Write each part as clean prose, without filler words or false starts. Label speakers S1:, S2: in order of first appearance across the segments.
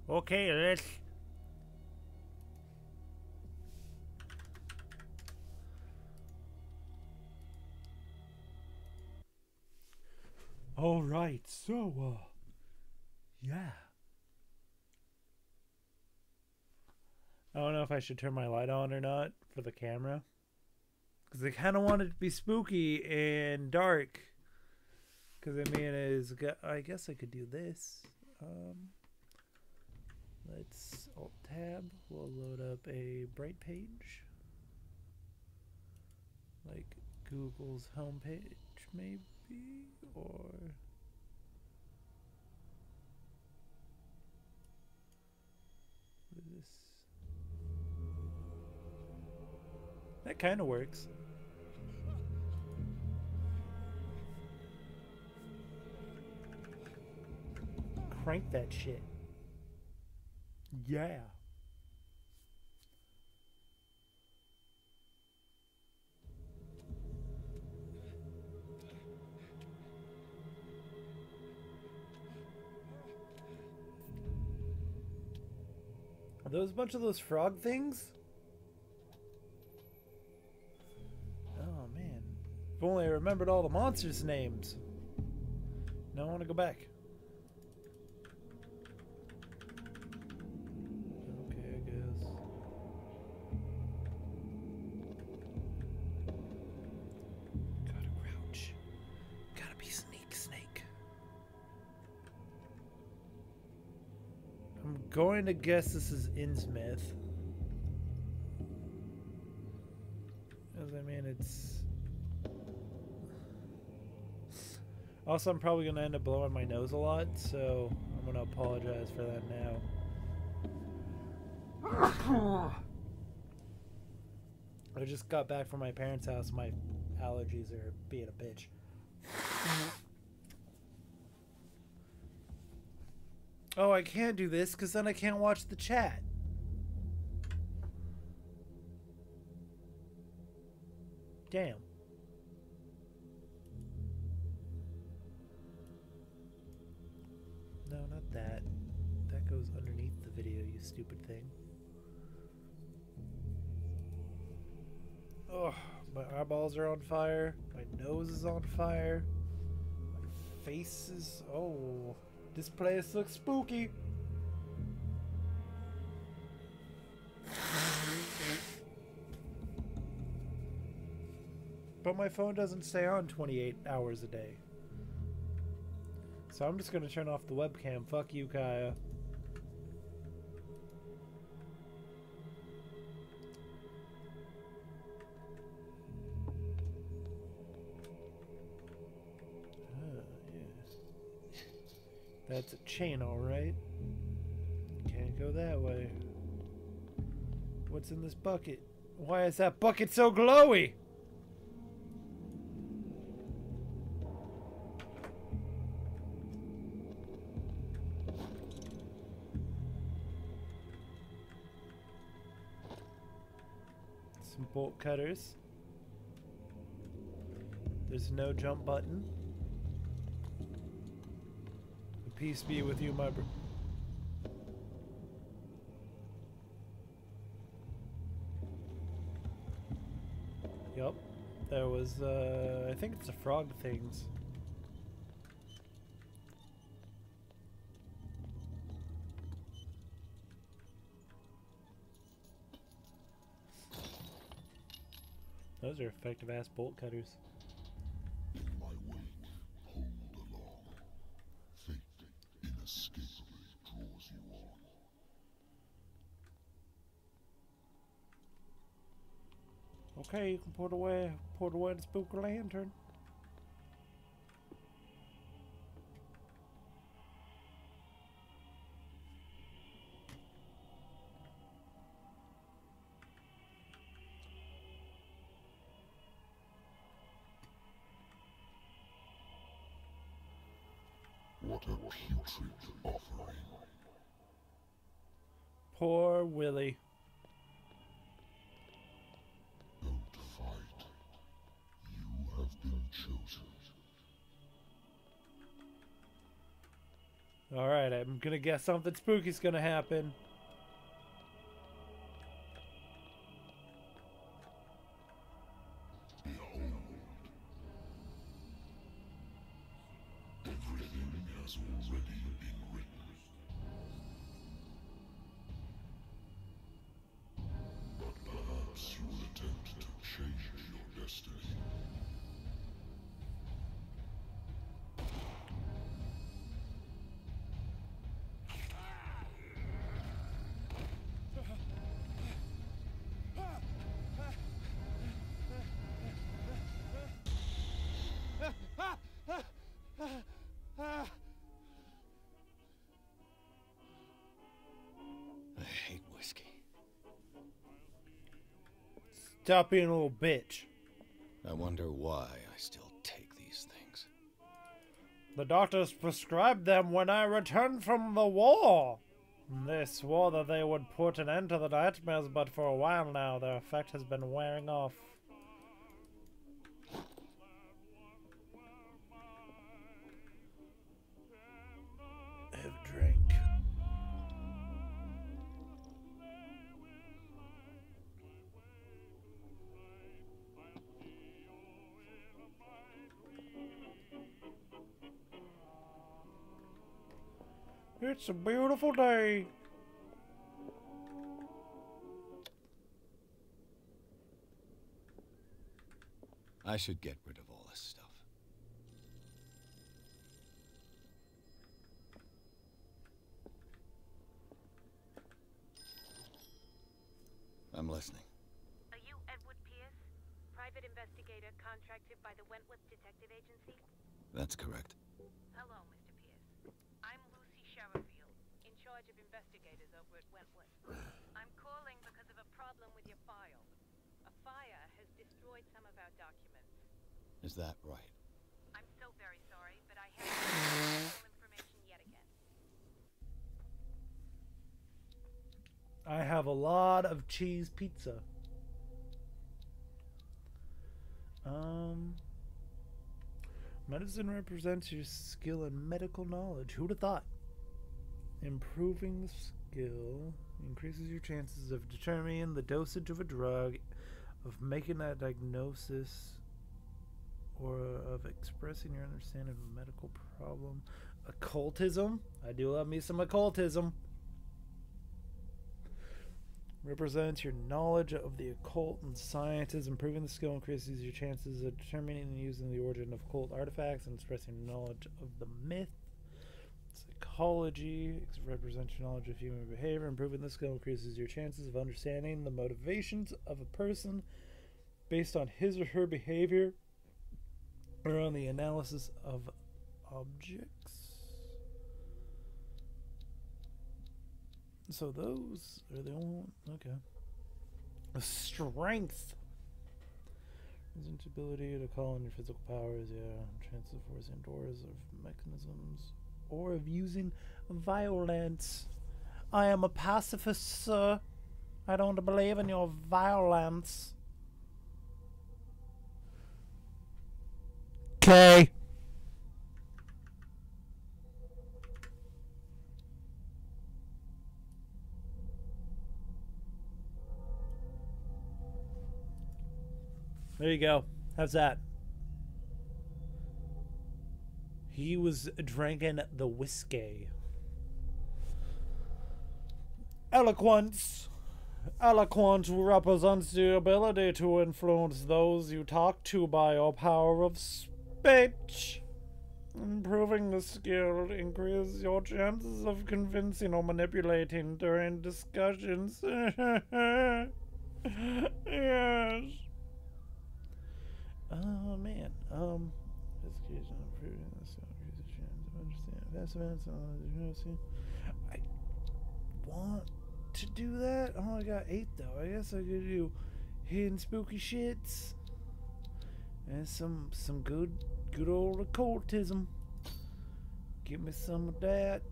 S1: Okay, let's... All right, so, yeah. I don't know if I should turn my light on or not for the camera. Because I kind of want it to be spooky and dark. Because, I mean, I guess I could do this. Let's Alt-Tab. We'll load up a bright page. Like Google's homepage, maybe? Or... what is this? That kind of works. Crank that shit. Yeah. Are those a bunch of those frog things? Oh man. If only I remembered all the monsters' names. Now I want to go back. Okay, I guess. Gotta crouch. Gotta be snake. I'm going to guess this is Innsmouth. Because, I mean, it's... Also, I'm probably going to end up blowing my nose a lot, so I'm going to apologize for that now. I just got back from my parents' house. My allergies are being a bitch. Oh, I can't do this because then I can't watch the chat. Damn. No, not that. That goes underneath the video, you stupid thing. Oh, my eyeballs are on fire. My nose is on fire. My face is... oh, this place looks spooky. But my phone doesn't stay on 28 hours a day. So I'm just going to turn off the webcam. Fuck you, Kaya. Yeah. That's a chain, alright. Can't go that way. What's in this bucket? Why is that bucket so glowy? Some bolt cutters. There's no jump button. Peace be with you, my bro. Yup. There was, I think it's the frog things. Those are effective ass bolt cutters.
S2: In my wake, hold along. Fate inescapably draws you on.
S1: Okay, you can put away the spooky lantern.
S2: What a putrid offering.
S1: Poor Willie.
S2: Don't fight. You have been chosen.
S1: Alright, I'm gonna guess something spooky's gonna happen.
S2: Behold. Everything has already been written. But perhaps you will attempt to change your destiny.
S3: I hate whiskey.
S1: Stop being a little bitch.
S3: I wonder why I still take these things.
S1: The doctors prescribed them when I returned from the war. They swore that they would put an end to the nightmares, but for a while now, their effect has been wearing off. Have a drink. It's a beautiful day.
S3: I should get rid of all this stuff. I'm listening.
S4: Are you Edward Pierce, private investigator contracted by the Wentworth Detective Agency?
S3: That's correct.
S4: Hello, Mr. Pierce. I'm Lucy Sherrifield, in charge of investigators over at Wentworth. I'm calling because of a problem with your file. A fire has destroyed some of our documents.
S3: Is that right?
S4: I'm so very sorry, but I have no information yet again.
S1: I have a lot of cheese pizza. Medicine represents your skill and medical knowledge. Who'd have thought? Improving the skill increases your chances of determining the dosage of a drug, of making a diagnosis, or of expressing your understanding of a medical problem. Occultism? I do love me some occultism. Represents your knowledge of the occult and sciences. Improving the skill increases your chances of determining and using the origin of occult artifacts and expressing knowledge of the myth. Psychology represents your knowledge of human behavior. Improving the skill increases your chances of understanding the motivations of a person based on his or her behavior or on the analysis of objects. So those are the only one. Okay. Strength. Present ability to call on your physical powers, yeah. Chance of forcing doors of mechanisms or of using violence. I am a pacifist, sir. I don't believe in your violence. Okay. There you go. How's that? He was drinking the whiskey. Eloquence. Eloquence represents the ability to influence those you talk to by your power of speech. Improving the skill increases your chances of convincing or manipulating during discussions. Yes. Oh man. Investigation improving the skill increases your chance of understanding past events. I want to do that. Oh, I got 8 though. I guess I could do hidden spooky shits and some good old occultism. Give me some of that.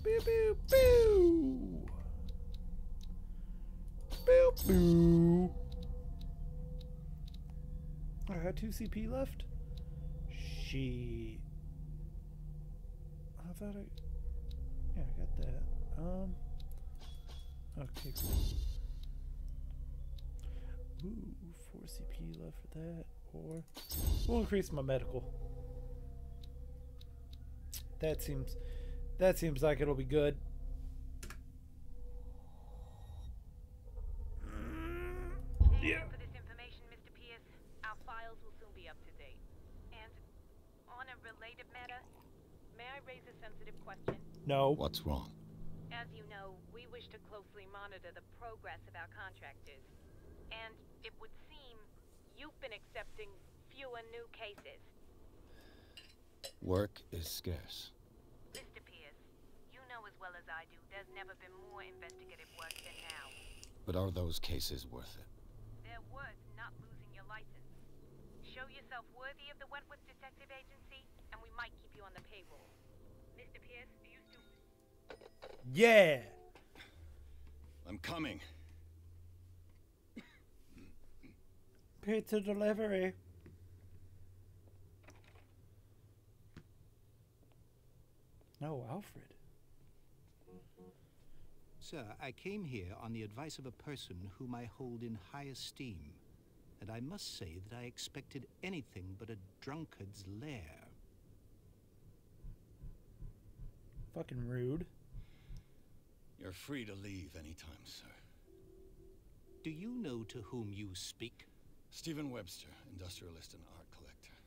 S1: Boo boo boo. Boo boo. I got 2 CP left. She. I thought I. Yeah, I got that. Okay, cool. Ooh, 4 CP left for that. Or we'll increase my medical. That seems like it'll be good. Yeah.
S4: For this information, Mr. Pierce, our files will soon be up to date. And on a related matter, may I raise a sensitive question?
S1: No.
S3: What's wrong?
S4: As you know, we wish to closely monitor the progress of our contractors. And it would seem you've been accepting fewer new cases.
S3: Work is scarce.
S4: Mr. Pierce, you know as well as I do, there's never been more investigative work than now.
S3: But are those cases worth it?
S4: They're worth not losing your license. Show yourself worthy of the Wentworth Detective Agency, and we might keep you on the payroll. Mr. Pierce, do you still...
S1: Yeah.
S3: I'm coming.
S1: Pizza delivery. No, Alfred.
S5: Sir, I came here on the advice of a person whom I hold in high esteem, and I must say that I expected anything but a drunkard's lair.
S1: Fucking rude.
S3: You're free to leave anytime, sir.
S5: Do you know to whom you speak?
S3: Stephen Webster, industrialist and art collector.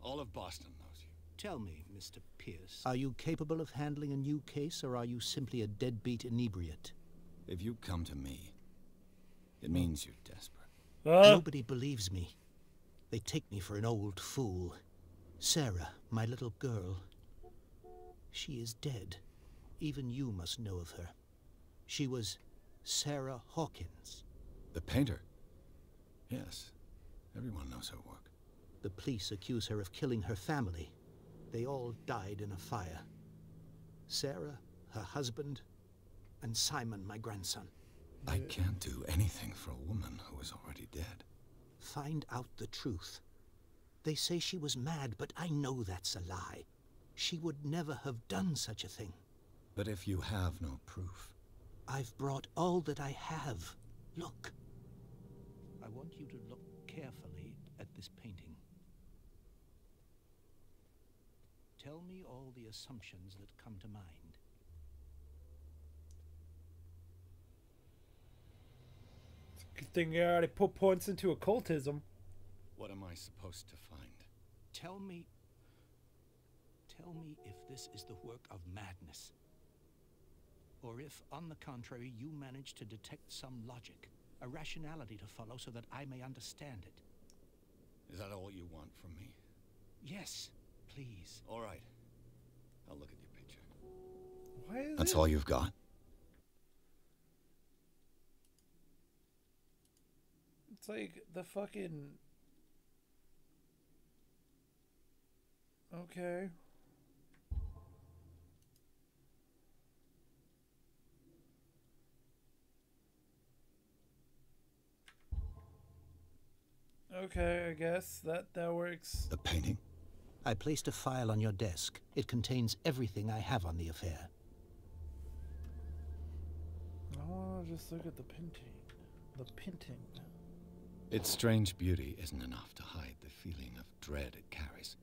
S3: All of Boston knows you.
S5: Tell me, Mr. Pierce, are you capable of handling a new case, or are you simply a deadbeat inebriate?
S3: If you come to me, it means you're desperate.
S5: Nobody believes me. They take me for an old fool. Sarah, my little girl, she is dead. Even you must know of her. She was Sarah Hawkins.
S3: The painter? Yes. Everyone knows her work.
S5: The police accuse her of killing her family. They all died in a fire. Sarah, her husband, and Simon, my grandson.
S3: I can't do anything for a woman who is already dead.
S5: Find out the truth. They say she was mad, but I know that's a lie. She would never have done such a thing.
S3: But if you have no proof...
S5: I've brought all that I have. Look. I want you to look carefully at this painting. Tell me all the assumptions that come to mind.
S1: Good thing you already put points into occultism.
S3: What am I supposed to find?
S5: Tell me if this is the work of madness. Or if, on the contrary, you manage to detect some logic, a rationality to follow so that I may understand it.
S3: Is that all you want from me?
S5: Yes, please.
S3: All right. I'll look at your picture.
S1: Why is
S3: That's
S1: it?
S3: all you've got?
S1: It's like the fucking... Okay. Okay, I guess that works.
S3: The painting?
S5: I placed a file on your desk. It contains everything I have on the affair.
S1: I want to just look at the painting. The painting.
S3: Its strange beauty isn't enough to hide the feeling of dread it carries.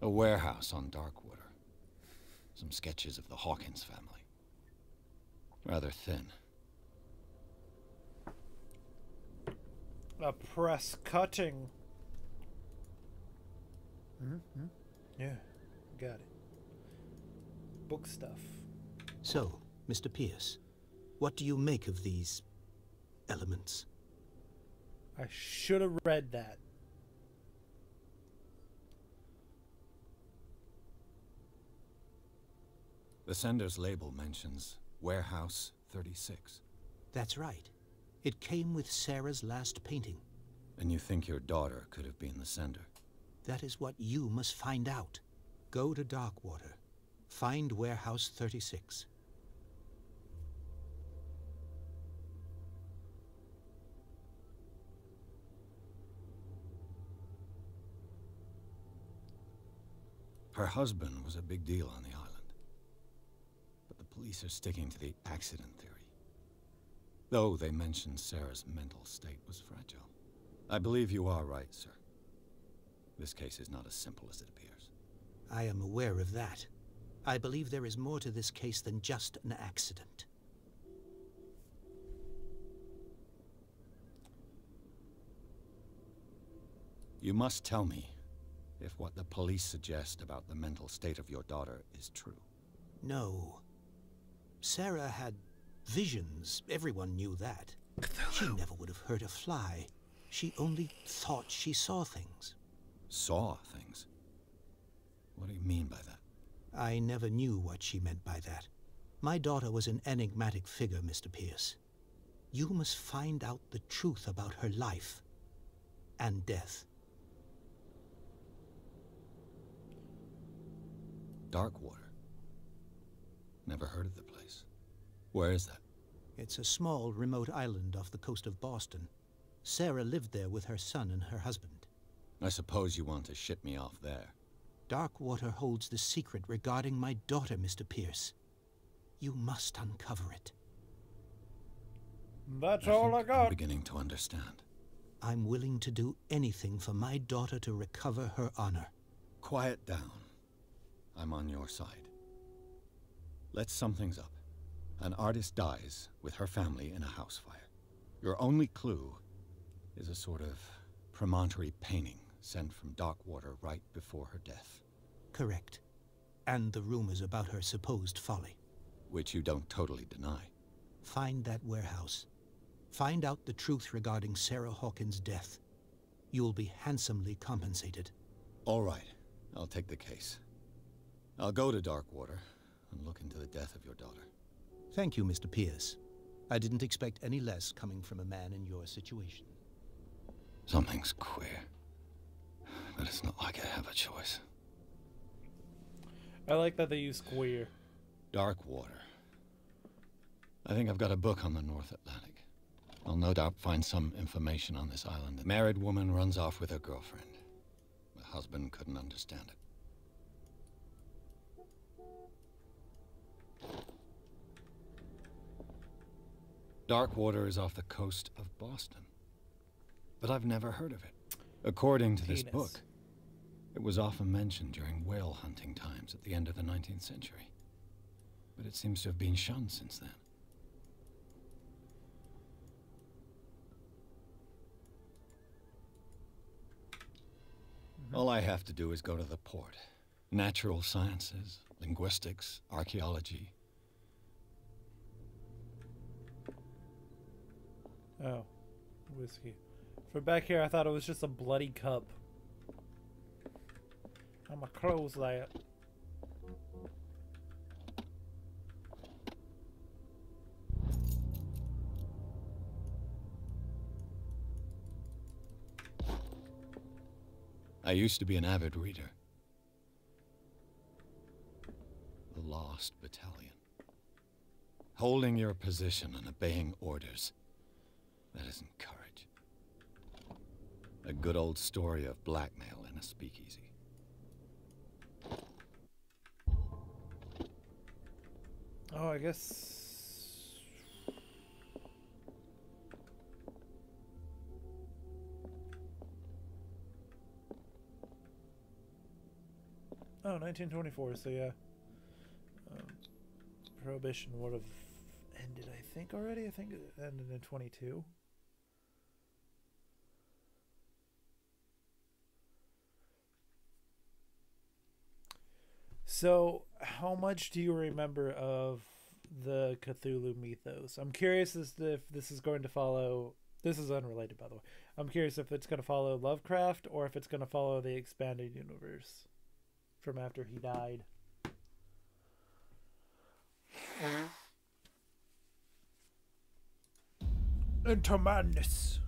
S3: A warehouse on Darkwater. Some sketches of the Hawkins family. Rather thin.
S1: A press cutting. Yeah, got it. Book stuff.
S5: So, Mr. Pierce, what do you make of these elements?
S1: I should have read that.
S3: The sender's label mentions Warehouse 36.
S5: That's right. It came with Sarah's last painting.
S3: And you think your daughter could have been the sender?
S5: That is what you must find out. Go to Darkwater. Find Warehouse 36.
S3: Her husband was a big deal on the island. But the police are sticking to the accident theory. Though they mentioned Sarah's mental state was fragile. I believe you are right, sir. This case is not as simple as it appears.
S5: I am aware of that. I believe there is more to this case than just an accident.
S3: You must tell me if what the police suggest about the mental state of your daughter is true.
S5: No. Sarah had visions. Everyone knew that. She never would have hurt a fly. She only thought she saw things.
S3: Saw things? What do you mean by that?
S5: I never knew what she meant by that. My daughter was an enigmatic figure, Mr. Pierce. You must find out the truth about her life and death.
S3: Darkwater. Never heard of the place. Where is that?
S5: It's a small, remote island off the coast of Boston. Sarah lived there with her son and her husband.
S3: I suppose you want to ship me off there.
S5: Darkwater holds the secret regarding my daughter, Mr. Pierce. You must uncover it.
S1: That's all I
S3: I'm
S1: got.
S3: beginning to understand.
S5: I'm willing to do anything for my daughter to recover her honor.
S3: Quiet down. I'm on your side. Let's sum things up. An artist dies with her family in a house fire. Your only clue is a sort of promontory painting sent from Darkwater right before her death.
S5: Correct. And the rumors about her supposed folly.
S3: Which you don't totally deny.
S5: Find that warehouse. Find out the truth regarding Sarah Hawkins' death. You'll be handsomely compensated.
S3: All right. I'll take the case. I'll go to Darkwater and look into the death of your daughter.
S5: Thank you, Mr. Pierce. I didn't expect any less coming from a man in your situation.
S3: Something's queer. But it's not like I have a choice.
S1: I like that they use queer.
S3: Darkwater. I think I've got a book on the North Atlantic. I'll no doubt find some information on this island. A married woman runs off with her girlfriend. The husband couldn't understand it. Darkwater is off the coast of Boston. But I've never heard of it. According to this book, it was often mentioned during whale hunting times at the end of the 19th century. But it seems to have been shunned since then. All I have to do is go to the port. Natural sciences, linguistics, archaeology.
S1: Oh, whiskey. For back here, I thought it was just a bloody cup. I'm gonna close that.
S3: I used to be an avid reader. The Lost Battalion. Holding your position and obeying orders. That isn't courage. A good old story of blackmail in a speakeasy.
S1: Oh, I guess... Oh, 1924, so yeah. Prohibition would have ended, I think, already? I think it ended in 22. So, how much do you remember of the Cthulhu mythos? I'm curious as to if this is going to follow... This is unrelated, by the way. I'm curious if it's going to follow Lovecraft or if it's going to follow the expanded universe from after he died. Into madness.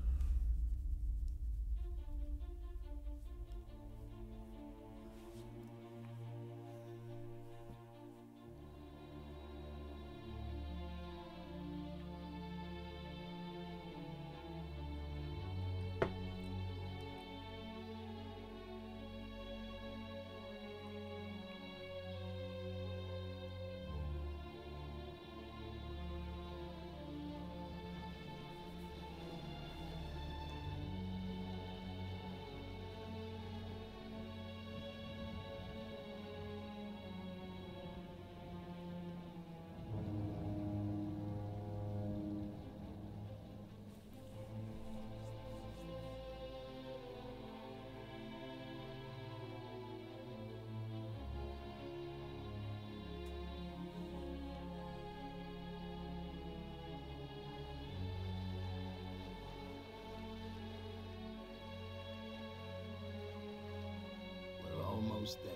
S6: almost there.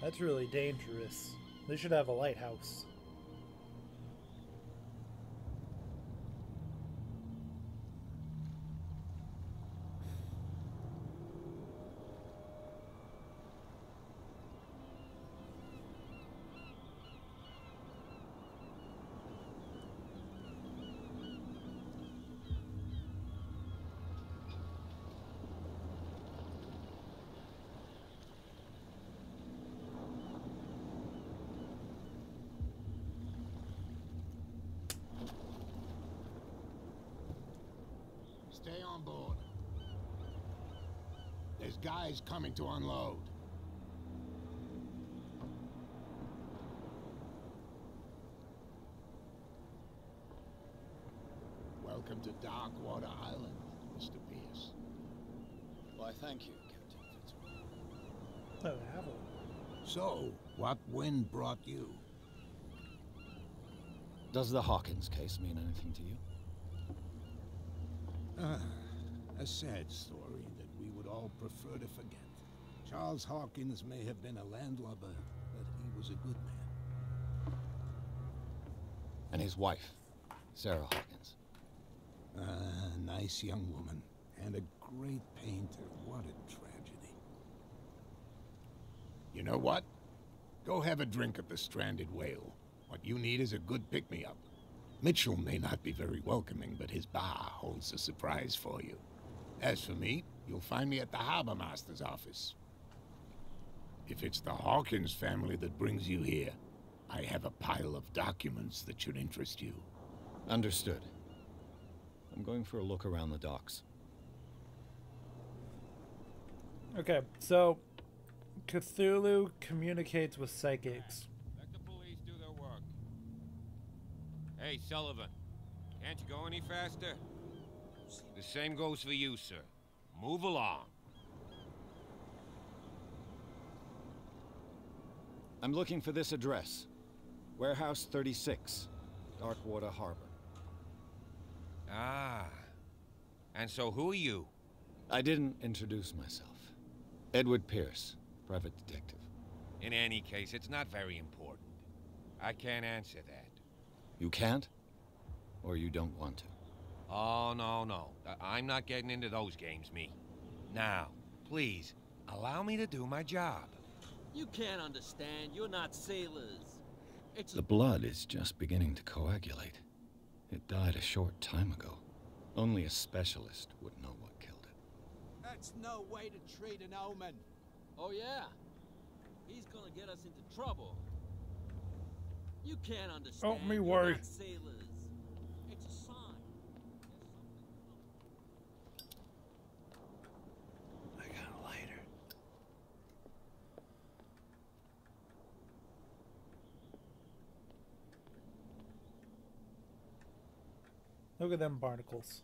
S1: That's really dangerous. They should have a lighthouse.
S7: Stay on board. There's guys coming to unload. Welcome to Darkwater Island, Mr. Pierce.
S6: Why, thank you, Captain Fitzroy.
S1: Oh, they have one.
S7: So, what wind brought you?
S3: Does the Hawkins case mean anything to you?
S7: A sad story that we would all prefer to forget. Charles Hawkins may have been a landlubber, but he was a good man.
S3: And his wife, Sarah Hawkins.
S7: Nice young woman, and a great painter. What a tragedy. You know what? Go have a drink at the Stranded Whale. What you need is a good pick-me-up. Mitchell may not be very welcoming, but his bar holds a surprise for you. As for me, you'll find me at the Harbor Master's office. If it's the Hawkins family that brings you here, I have a pile of documents that should interest you.
S3: Understood. I'm going for a look around the docks.
S1: Okay, so Cthulhu communicates with psychics.
S8: Let the police do their work. Hey, Sullivan, can't you go any faster? The same goes for you, sir. Move along.
S3: I'm looking for this address. Warehouse 36, Darkwater Harbor.
S8: Ah. And so who are you?
S3: I didn't introduce myself. Edward Pierce, private detective.
S8: In any case, it's not very important. I can't answer that.
S3: You can't? Or you don't want to?
S8: Oh, no. I'm not getting into those games, me. Now, please, allow me to do my job.
S9: You can't understand. You're not sailors. It's
S3: The blood is just beginning to coagulate. It died a short time ago. Only a specialist would know what killed it.
S10: That's no way to treat an omen.
S9: Oh, yeah? He's gonna get us into trouble. You can't understand.
S1: Don't me
S9: You're
S1: worry.
S9: not sailors. It's a sign.
S1: I got a lighter. Look at them barnacles.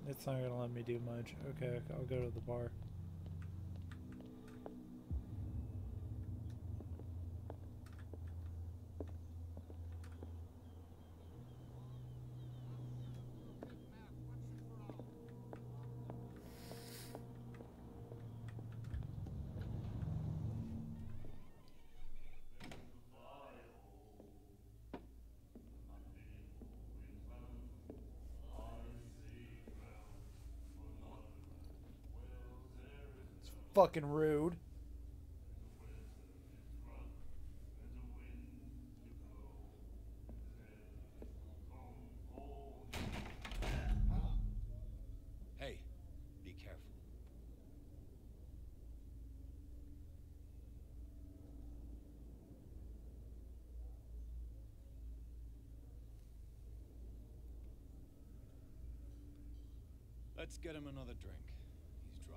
S1: It's not gonna let me do much. Okay, I'll go to the bar. Fucking rude.
S8: Hey, be careful.
S3: Let's get him another drink. He's dry.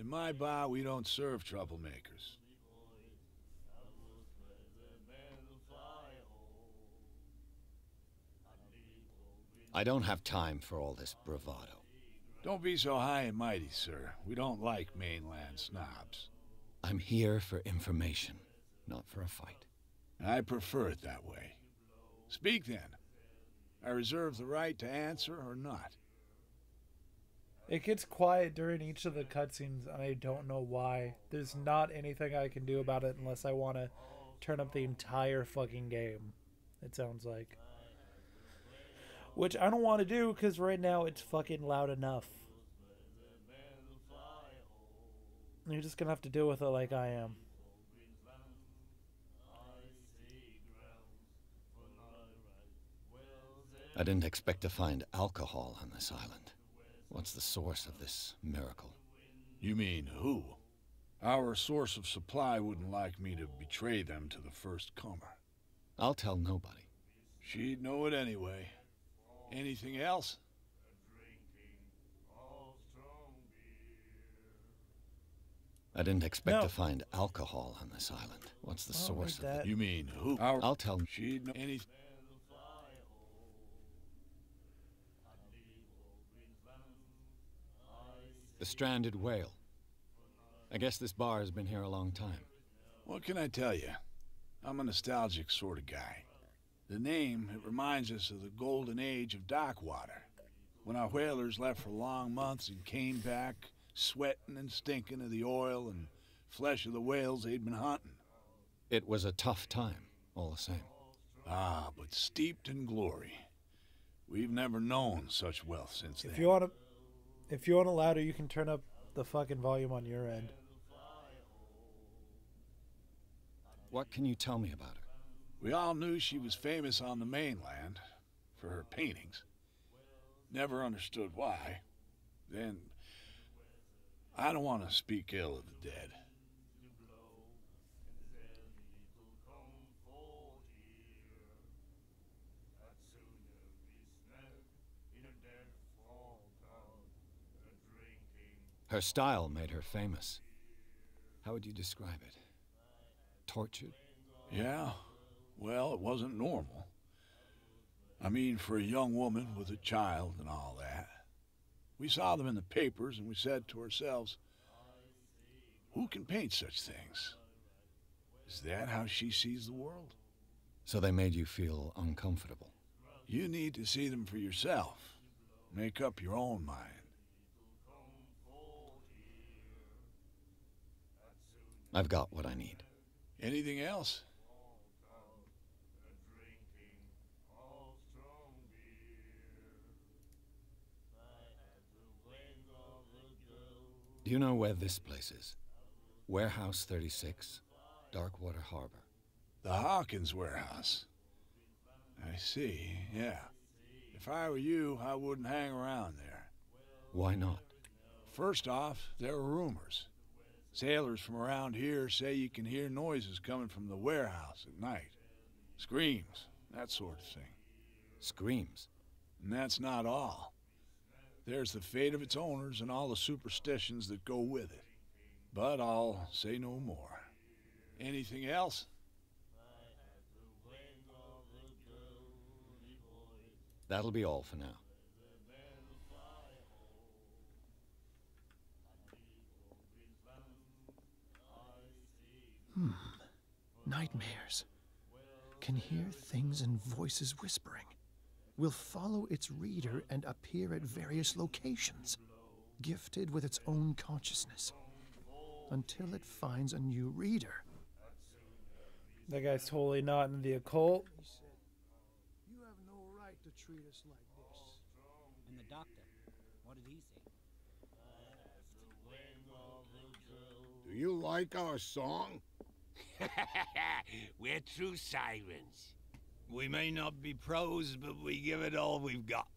S11: In my bar, we don't serve troublemakers.
S3: I don't have time for all this bravado.
S11: Don't be so high and mighty, sir. We don't like mainland snobs.
S3: I'm here for information, not for a fight.
S11: I prefer it that way. Speak then. I reserve the right to answer or not.
S1: It gets quiet during each of the cutscenes, and I don't know why. There's not anything I can do about it unless I want to turn up the entire fucking game, it sounds like. Which I don't want to do, because right now it's fucking loud enough. You're just gonna have to deal with it like I am.
S3: I didn't expect to find alcohol on this island. What's the source of this miracle?
S11: You mean who? Our source of supply wouldn't like me to betray them to the first comer.
S3: I'll tell nobody.
S11: She'd know it anyway. Anything else?
S3: I didn't expect to find alcohol on this island. What's the source of it?
S11: You mean who?
S3: I'll tell.
S11: She'd know anything.
S3: The Stranded Whale. I guess this bar has been here a long time.
S11: What can I tell you? I'm a nostalgic sort of guy. The name, it reminds us of the golden age of Darkwater, when our whalers left for long months and came back sweating and stinking of the oil and flesh of the whales they'd been hunting.
S3: It was a tough time, all the same.
S11: Ah, but steeped in glory. We've never known such wealth since then.
S1: If you want a louder, you can turn up the fucking volume on your end.
S3: What can you tell me about her?
S11: We all knew she was famous on the mainland for her paintings. Never understood why. Then, I don't want to speak ill of the dead.
S3: Her style made her famous. How would you describe it? Tortured?
S11: Yeah. Well, it wasn't normal. I mean, for a young woman with a child and all that. We saw them in the papers and we said to ourselves, who can paint such things? Is that how she sees the world?
S3: So they made you feel uncomfortable?
S11: You need to see them for yourself. Make up your own mind.
S3: I've got what I need.
S11: Anything else?
S3: Do you know where this place is? Warehouse 36, Darkwater Harbor.
S11: The Hawkins warehouse. I see, yeah. If I were you, I wouldn't hang around there.
S3: Why not?
S11: First off, there are rumors. Sailors from around here say you can hear noises coming from the warehouse at night. Screams, that sort of thing.
S3: Screams?
S11: And that's not all. There's the fate of its owners and all the superstitions that go with it. But I'll say no more. Anything else?
S3: That'll be all for now.
S5: Nightmares. Can hear things and voices whispering. Will follow its reader and appear at various locations, gifted with its own consciousness, until it finds a new reader.
S1: That guy's totally not in the occult.
S10: You have no right to treat us like this.
S12: And the doctor, what did he say?
S7: Do you like our song?
S8: We're true sirens. We may not be pros, but we give it all we've got.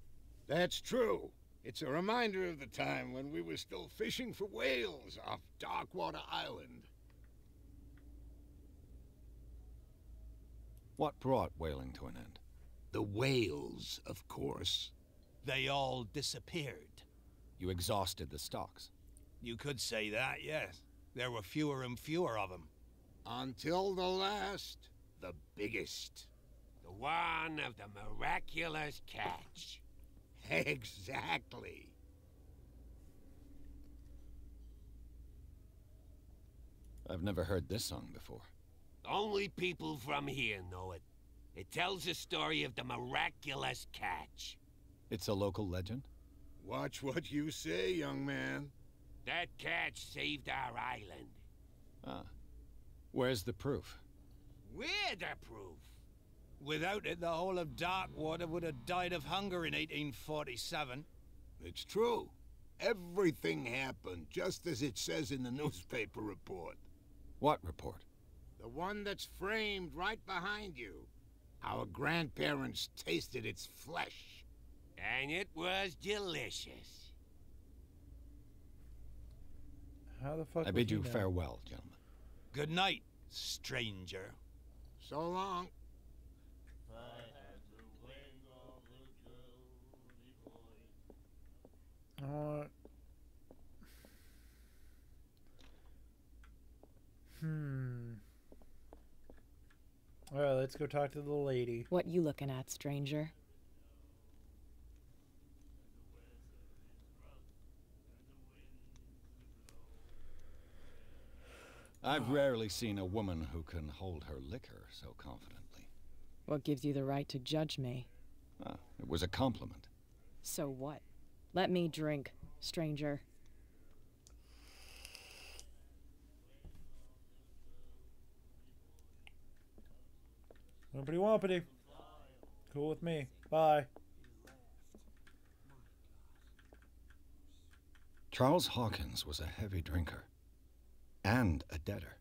S7: That's true. It's a reminder of the time when we were still fishing for whales off Darkwater Island.
S3: What brought whaling to an end?
S7: The whales, of course.
S5: They all disappeared.
S3: You exhausted the stocks.
S13: You could say that, yes. There were fewer and fewer of them.
S7: Until the last, the biggest.
S8: The one of the miraculous catch.
S7: Exactly.
S3: I've never heard this song before.
S8: Only people from here know it. It tells the story of the miraculous catch.
S3: It's a local legend?
S7: Watch what you say, young man.
S8: That catch saved our island.
S3: Ah. Where's the proof?
S8: We're the proof.
S13: Without it, the whole of Darkwater would have died of hunger in 1847.
S7: It's true. Everything happened just as it says in the newspaper report.
S3: What report?
S7: The one that's framed right behind you. Our grandparents tasted its flesh.
S8: And it was delicious.
S1: How the fuck
S3: I bid you
S1: know?
S3: farewell, gentlemen.
S13: Good night, stranger.
S7: So long.
S1: Alright, let's go talk to the lady.
S14: What you looking at, stranger?
S3: I've rarely seen a woman who can hold her liquor so confidently.
S14: What gives you the right to judge me?
S3: Ah, it was a compliment.
S14: So what? Let me drink, stranger.
S1: Wumpity wumpity. Cool with me. Bye.
S3: Charles Hawkins was a heavy drinker. And a debtor.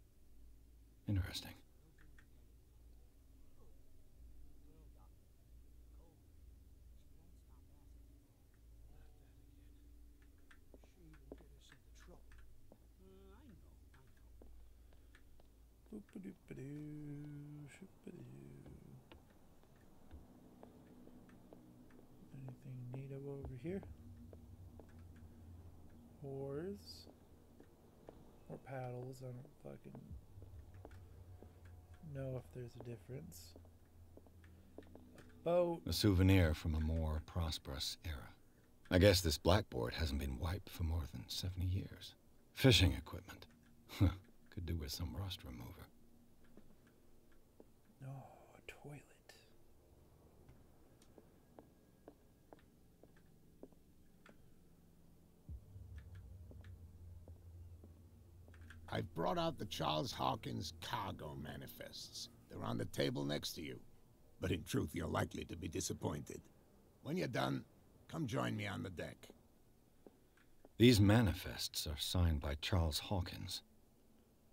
S3: Interesting.
S1: Boop-a-doop-a-doo, shoop-a-doo. Anything neat over here? Oars. Or paddles, I don't fucking know if there's a difference. A boat.
S3: A souvenir from a more prosperous era. I guess this blackboard hasn't been wiped for more than 70 years. Fishing equipment. Could do with some rust remover.
S1: No, a toilet.
S7: I've brought out the Charles Hawkins cargo manifests. They're on the table next to you. But in truth, you're likely to be disappointed. When you're done, come join me on the deck.
S3: These manifests are signed by Charles Hawkins.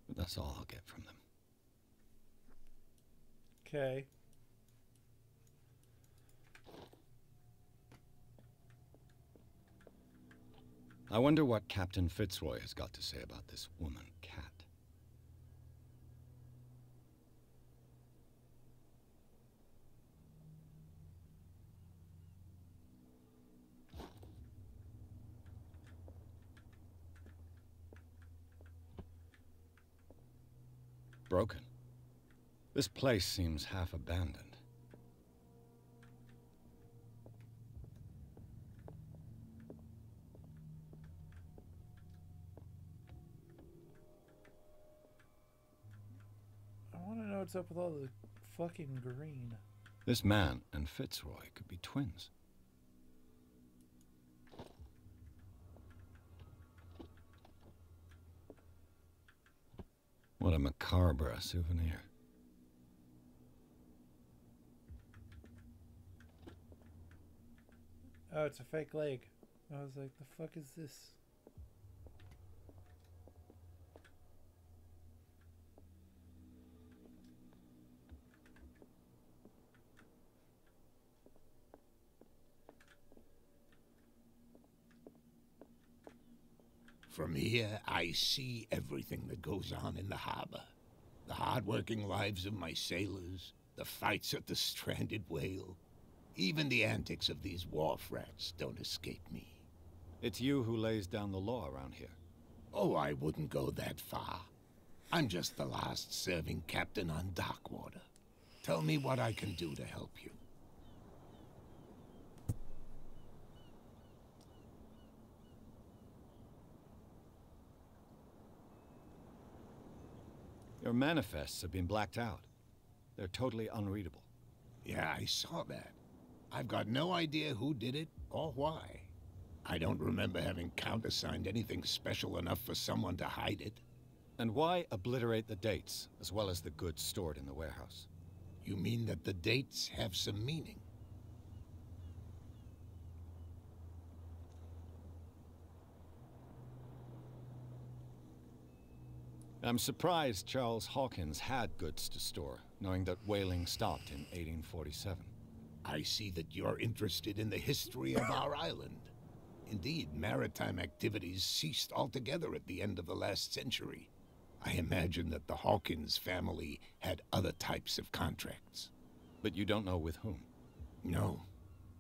S3: But that's all I'll get from them.
S1: Okay.
S3: I wonder what Captain Fitzroy has got to say about this woman, Cat. Broken. This place seems half abandoned.
S1: I want to know what's up with all the fucking green.
S3: This man and Fitzroy could be twins. What a macabre souvenir.
S1: Oh, it's a fake leg. I was like, the fuck is this?
S7: From here, I see everything that goes on in the harbor. The hard-working lives of my sailors, the fights at the stranded whale. Even the antics of these wharf rats don't escape me.
S3: It's you who lays down the law around here.
S7: Oh, I wouldn't go that far. I'm just the last serving captain on Darkwater. Tell me what I can do to help you.
S3: Your manifests have been blacked out. They're totally unreadable.
S7: Yeah, I saw that. I've got no idea who did it or why. I don't remember having countersigned anything special enough for someone to hide it.
S3: And why obliterate the dates, as well as the goods stored in the warehouse?
S7: You mean that the dates have some meaning?
S3: I'm surprised Charles Hawkins had goods to store, knowing that whaling stopped in 1847.
S7: I see that you're interested in the history of our island. Indeed, maritime activities ceased altogether at the end of the last century. I imagine that the Hawkins family had other types of contracts.
S3: But you don't know with whom?
S7: No,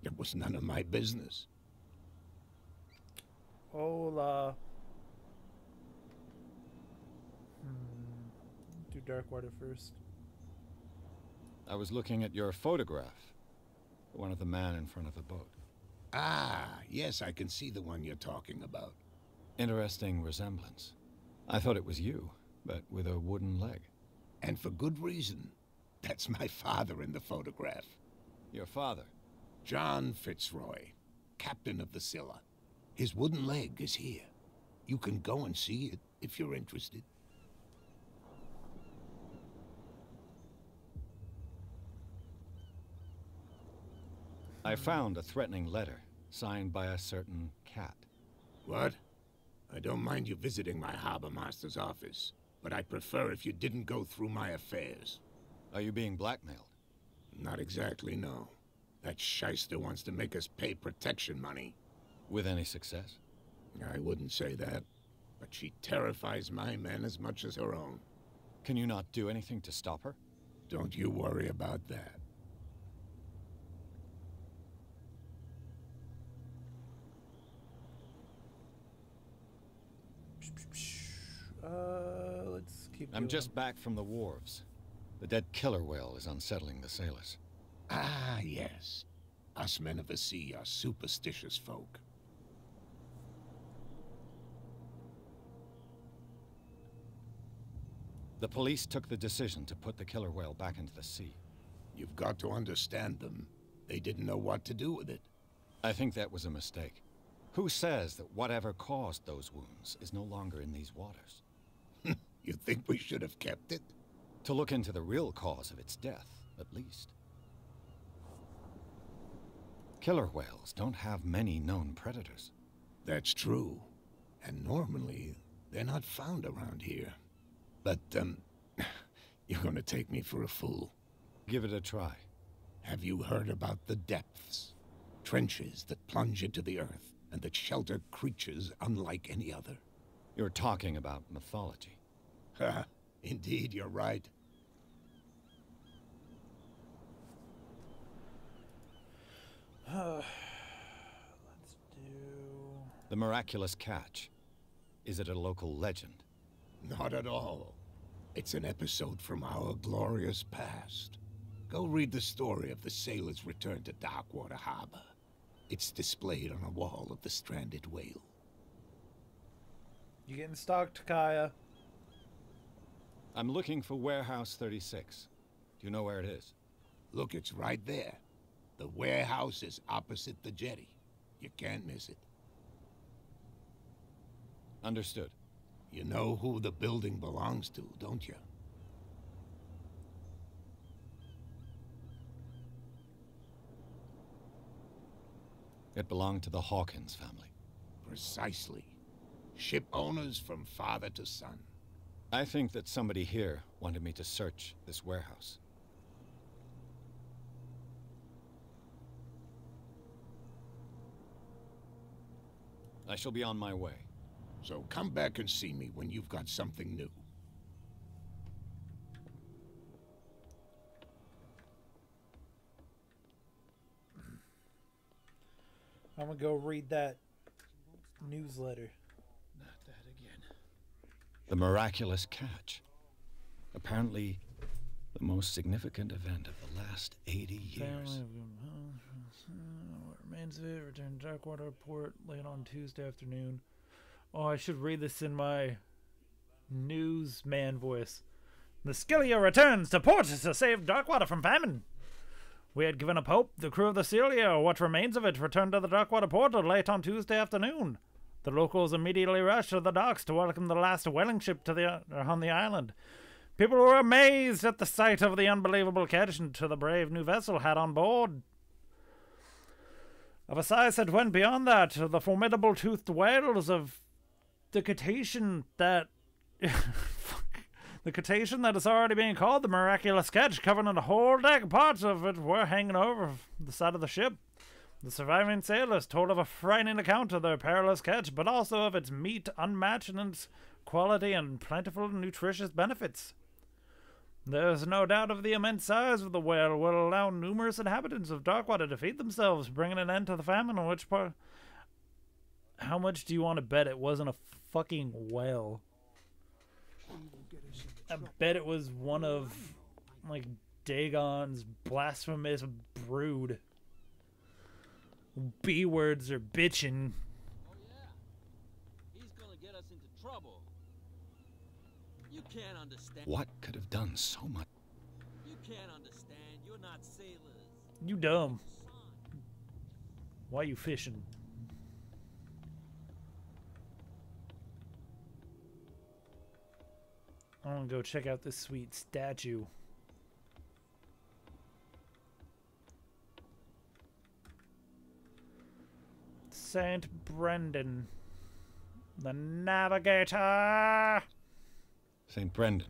S7: it was none of my business.
S1: Hola. Do Darkwater first.
S3: I was looking at your photograph. One of the man in front of the boat.
S7: Ah, yes, I can see the one you're talking about.
S3: Interesting resemblance. I thought it was you, but with a wooden leg.
S7: And for good reason. That's my father in the photograph.
S3: Your father?
S7: John Fitzroy, captain of the Scylla. His wooden leg is here. You can go and see it if you're interested.
S3: I found a threatening letter, signed by a certain cat.
S7: What? I don't mind you visiting my harbor master's office, but I'd prefer if you didn't go through my affairs.
S3: Are you being blackmailed?
S7: Not exactly, no. That shyster wants to make us pay protection money.
S3: With any success?
S7: I wouldn't say that, but she terrifies my men as much as her own.
S3: Can you not do anything to stop her?
S7: Don't you worry about that.
S1: Let's keep
S3: I'm
S1: going.
S3: just back from the wharves. The dead killer whale is unsettling the sailors.
S7: Ah, yes. Us men of the sea are superstitious folk.
S3: The police took the decision to put the killer whale back into the sea.
S7: You've got to understand them. They didn't know what to do with it.
S3: I think that was a mistake. Who says that whatever caused those wounds is no longer in these waters?
S7: You think we should have kept it?
S3: To look into the real cause of its death, at least. Killer whales don't have many known predators.
S7: That's true. And normally, they're not found around here. But, you're gonna take me for a fool.
S3: Give it a try.
S7: Have you heard about the depths? Trenches that plunge into the earth, and that shelter creatures unlike any other.
S3: You're talking about mythology.
S7: Ha! Indeed, you're right.
S1: Let's do...
S3: The miraculous catch. Is it a local legend?
S7: Not at all. It's an episode from our glorious past. Go read the story of the sailor's return to Darkwater Harbor. It's displayed on a wall of the stranded whale.
S1: You getting stalked, Kaya?
S3: I'm looking for Warehouse 36. Do you know where it is?
S7: Look, it's right there. The warehouse is opposite the jetty. You can't miss it.
S3: Understood.
S7: You know who the building belongs to, don't you?
S3: It belonged to the Hawkins family.
S7: Precisely. Ship owners from father to son.
S3: I think that somebody here wanted me to search this warehouse. I shall be on my way.
S7: So come back and see me when you've got something new.
S1: I'm gonna go read that newsletter.
S11: Not that again.
S3: The miraculous catch. Apparently, the most significant event of the last 80 years.
S1: What remains of it returned to Darkwater Port late on Tuesday afternoon. Oh, I should read this in my newsman voice. The Scylla returns to port to save Darkwater from famine. We had given up hope. The crew of the Scylla, or what remains of it, returned to the Darkwater port late on Tuesday afternoon. The locals immediately rushed to the docks to welcome the last whaling ship to on the island. People were amazed at the sight of the unbelievable catch to the brave new vessel had on board. Of a size that went beyond that, the formidable toothed whales of the cetacean that... the cetacean that is already being called the miraculous catch, covering a whole deck. Parts of it were hanging over the side of the ship. The surviving sailors told of a frightening account of their perilous catch, but also of its meat unmatched in its quality and plentiful nutritious benefits. There is no doubt of the immense size of the whale will allow numerous inhabitants of Darkwater to feed themselves, bringing an end to the famine. Which part? How much do you want to bet it wasn't a fucking whale? I bet it was one of, like, Dagon's blasphemous brood. B-words are bitchin'.
S9: Oh yeah, he's gonna get us into trouble. You can't understand.
S3: What could have done so much?
S9: You can't understand. You're not sailors.
S1: You dumb. Why you fishing? I want to go check out this sweet statue. Saint Brendan, the navigator.
S3: Saint Brendan,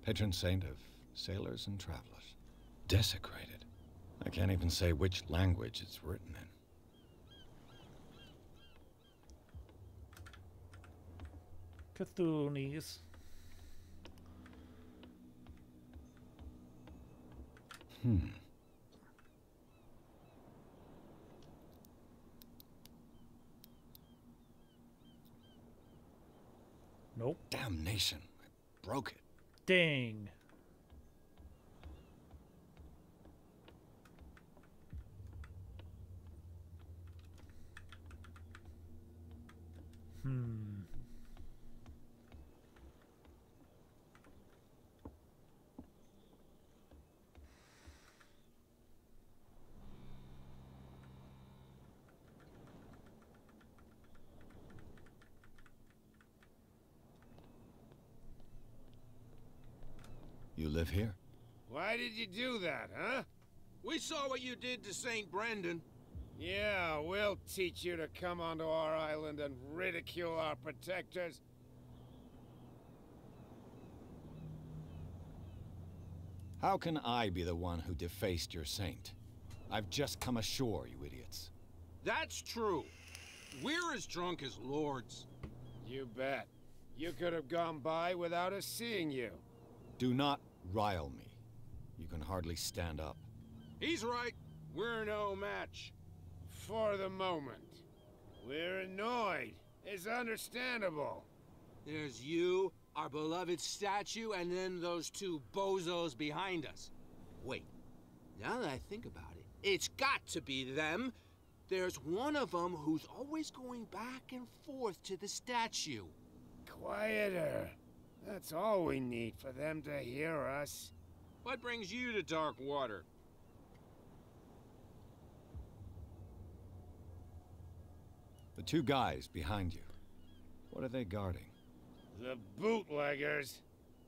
S3: patron saint of sailors and travelers. Desecrated. I can't even say which language it's written in.
S1: Cthulhu's. Nope.
S3: Damnation. I broke it.
S1: Dang.
S3: You live here?
S8: Why did you do that, huh?
S13: We saw what you did to St. Brendan.
S8: Yeah, we'll teach you to come onto our island and ridicule our protectors.
S3: How can I be the one who defaced your saint? I've just come ashore, you idiots.
S13: That's true. We're as drunk as lords.
S8: You bet. You could have gone by without us seeing you.
S3: Do not rile me. You can hardly stand up.
S13: He's right.
S8: We're no match. For the moment. We're annoyed. It's understandable.
S13: There's you, our beloved statue, and then those two bozos behind us. Wait, now that I think about it, it's got to be them. There's one of them who's always going back and forth to the statue.
S8: Quieter. That's all we need for them to hear us.
S13: What brings you to Darkwater?
S3: The two guys behind you. What are they guarding?
S8: The bootleggers.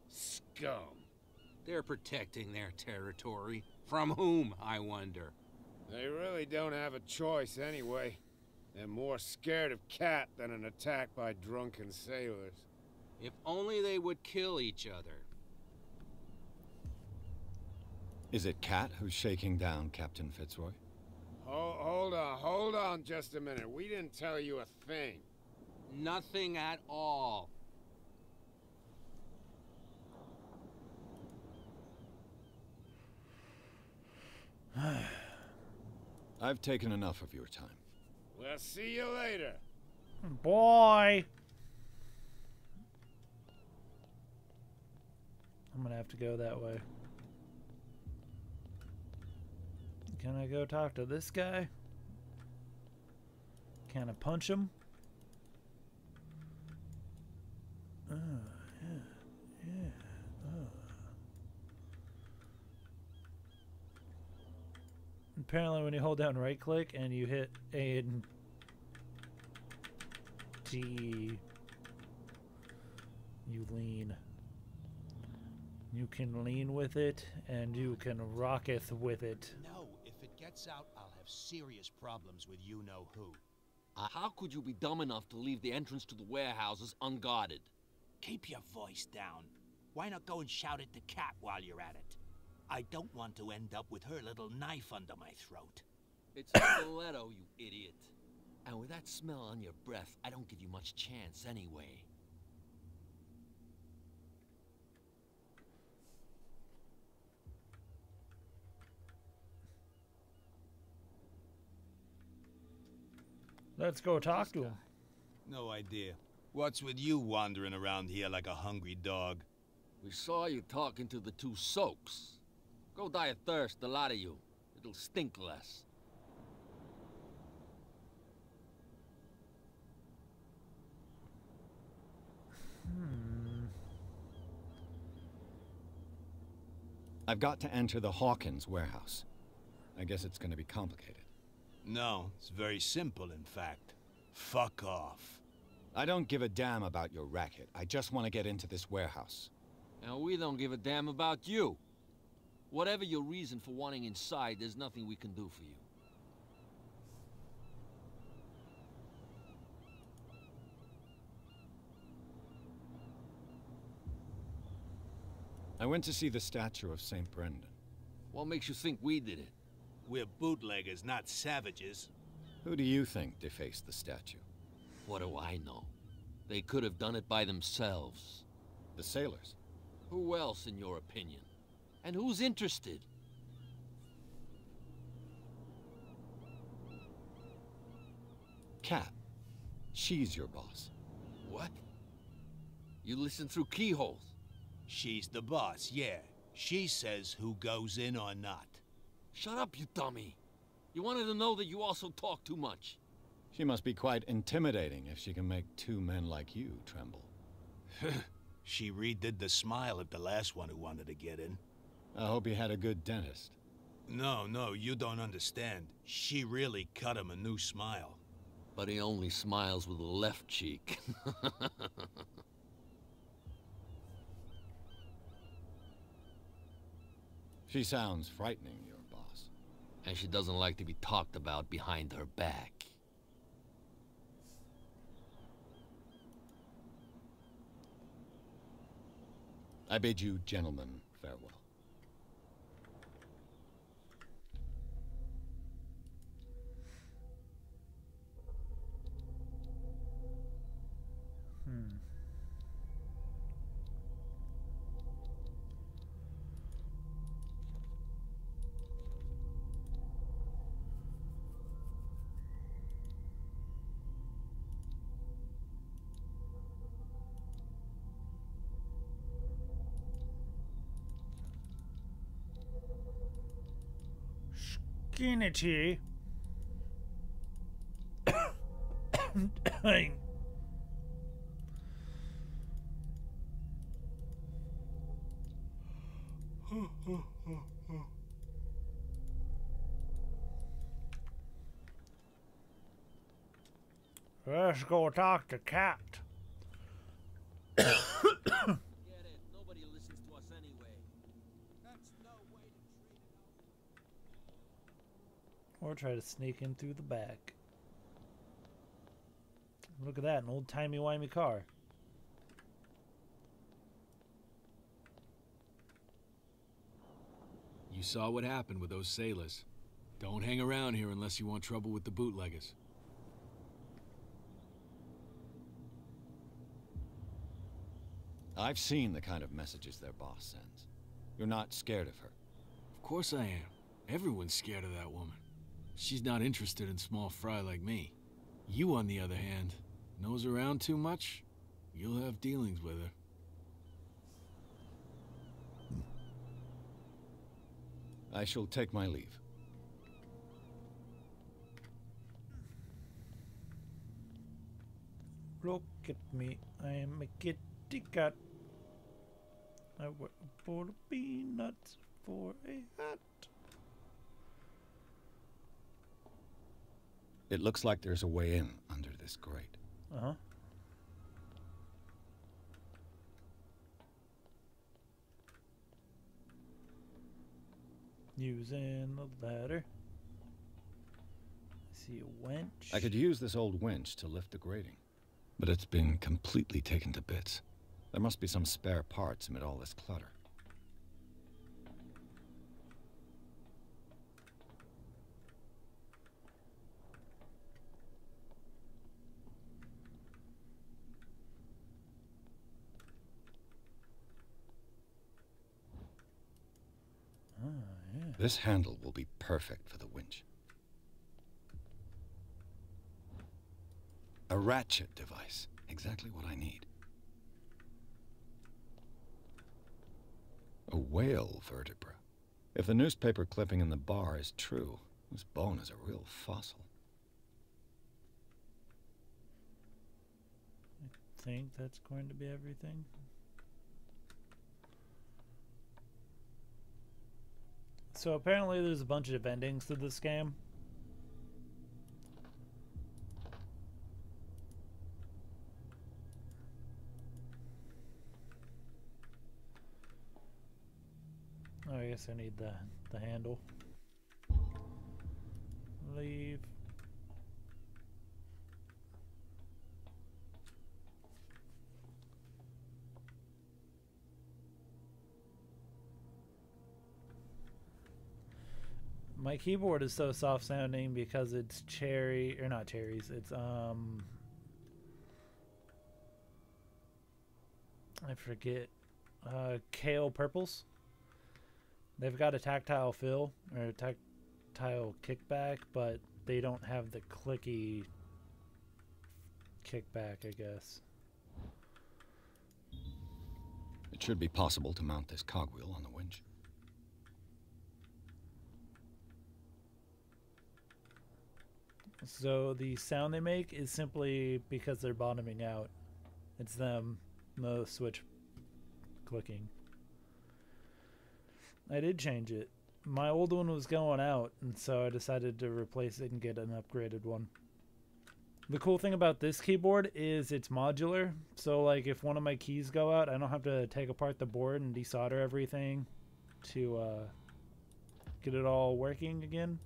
S8: Scum.
S13: They're protecting their territory. From whom, I wonder?
S8: They really don't have a choice anyway. They're more scared of Cat than an attack by drunken sailors.
S13: If only they would kill each other.
S3: Is it Cat who's shaking down Captain Fitzroy?
S8: Hold on just a minute. We didn't tell you a thing.
S13: Nothing at all.
S3: I've taken enough of your time.
S8: We'll see you later.
S1: Boy. have to go that way. Can I go talk to this guy? Can I punch him? Oh, yeah. Oh. Apparently when you hold down right click and you hit A and G, you lean. You can lean with it and you can rocketh with it.
S15: No, if it gets out, I'll have serious problems with you-know-who.
S9: How could you be dumb enough to leave the entrance to the warehouses unguarded?
S15: Keep your voice down. Why not go and shout at the cat while you're at it? I don't want to end up with her little knife under my throat.
S9: It's a stiletto, you idiot. And with that smell on your breath, I don't give you much chance anyway.
S1: Let's go talk to him.
S15: No idea. What's with you wandering around here like a hungry dog?
S9: We saw you talking to the two soaks. Go die of thirst, the lot of you. It'll stink less.
S3: I've got to enter the Hawkins warehouse. I guess it's going to be complicated.
S15: No, it's very simple, in fact. Fuck off.
S3: I don't give a damn about your racket. I just want to get into this warehouse.
S9: And we don't give a damn about you. Whatever your reason for wanting inside, there's nothing we can do for you.
S3: I went to see the statue of St. Brendan.
S9: What makes you think we did it?
S15: We're bootleggers, not savages.
S3: Who do you think defaced the statue?
S9: What do I know? They could have done it by themselves.
S3: The sailors?
S9: Who else, in your opinion? And who's interested?
S3: Kat. She's your boss.
S9: What? You listen through keyholes?
S15: She's the boss, yeah. She says who goes in or not.
S9: Shut up, you dummy. You wanted to know that you also talk too much.
S3: She must be quite intimidating if she can make two men like you tremble.
S15: She redid the smile at the last one who wanted to get in.
S3: I hope he had a good dentist.
S15: No, you don't understand. She really cut him a new smile.
S9: But he only smiles with the left cheek.
S3: She sounds frightening, your boss.
S9: And she doesn't like to be talked about behind her back.
S3: I bid you gentlemen farewell.
S1: Skinity. Let's go talk to Kat.
S9: Get it. Nobody listens to us anyway.
S10: That's no way to treat it.
S1: Or try to sneak in through the back. Look at that, an old timey-wimey car.
S16: You saw what happened with those sailors. Don't hang around here unless you want trouble with the bootleggers.
S3: I've seen the kind of messages their boss sends. You're not scared of her.
S16: Of course I am. Everyone's scared of that woman. She's not interested in small fry like me. You, on the other hand, nose around too much, you'll have dealings with her.
S3: I shall take my leave.
S1: Look at me, I am a kitty cat. I work for peanuts for a hat.
S3: It looks like there's a way in under this grate.
S1: Uh-huh. Using the ladder. I see a winch.
S3: I could use this old winch to lift the grating, but it's been completely taken to bits. There must be some spare parts amid all this clutter. This handle will be perfect for the winch. A ratchet device. Exactly what I need. A whale vertebra. If the newspaper clipping in the bar is true, this bone is a real fossil.
S1: I think that's going to be everything. So apparently there's a bunch of endings to this game. Oh, I guess I need the handle. Leave. My keyboard is so soft sounding because it's cherry, or not cherries, it's I forget, kale purples. They've got a tactile feel, or a tactile kickback, but they don't have the clicky kickback, I guess.
S3: It should be possible to mount this cogwheel on the winch.
S1: So the sound they make is simply because they're bottoming out. It's them, no switch clicking. I did change it. My old one was going out, and so I decided to replace it and get an upgraded one. The cool thing about this keyboard is it's modular, so like if one of my keys go out, I don't have to take apart the board and desolder everything to get it all working again.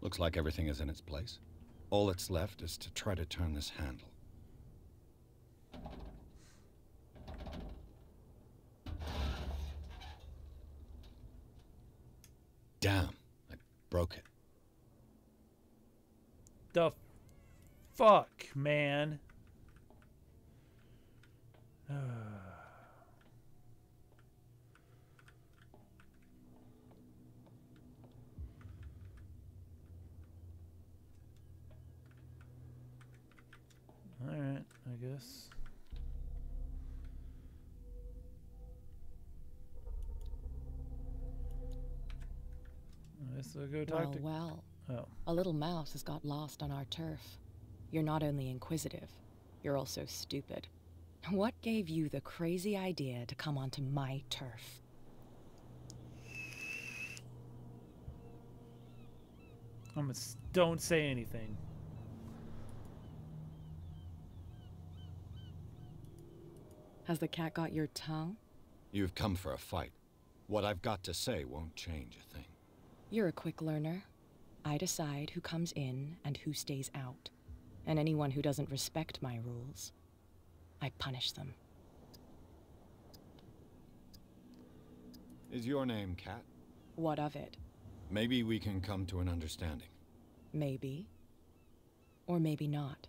S3: Looks like everything is in its place. All that's left is to try to turn this handle. Damn, I broke it.
S1: The fuck, man. Alright, I guess. I guess I'll go talk to...
S14: Well.
S1: Oh.
S14: A little mouse has got lost on our turf. You're not only inquisitive, you're also stupid. What gave you the crazy idea to come onto my turf?
S1: Don't say anything.
S14: Has the cat got your tongue?
S3: You've come for a fight. What I've got to say won't change a thing.
S14: You're a quick learner. I decide who comes in and who stays out. And anyone who doesn't respect my rules, I punish them.
S3: Is your name Cat?
S14: What of it?
S3: Maybe we can come to an understanding.
S14: Maybe. Or maybe not.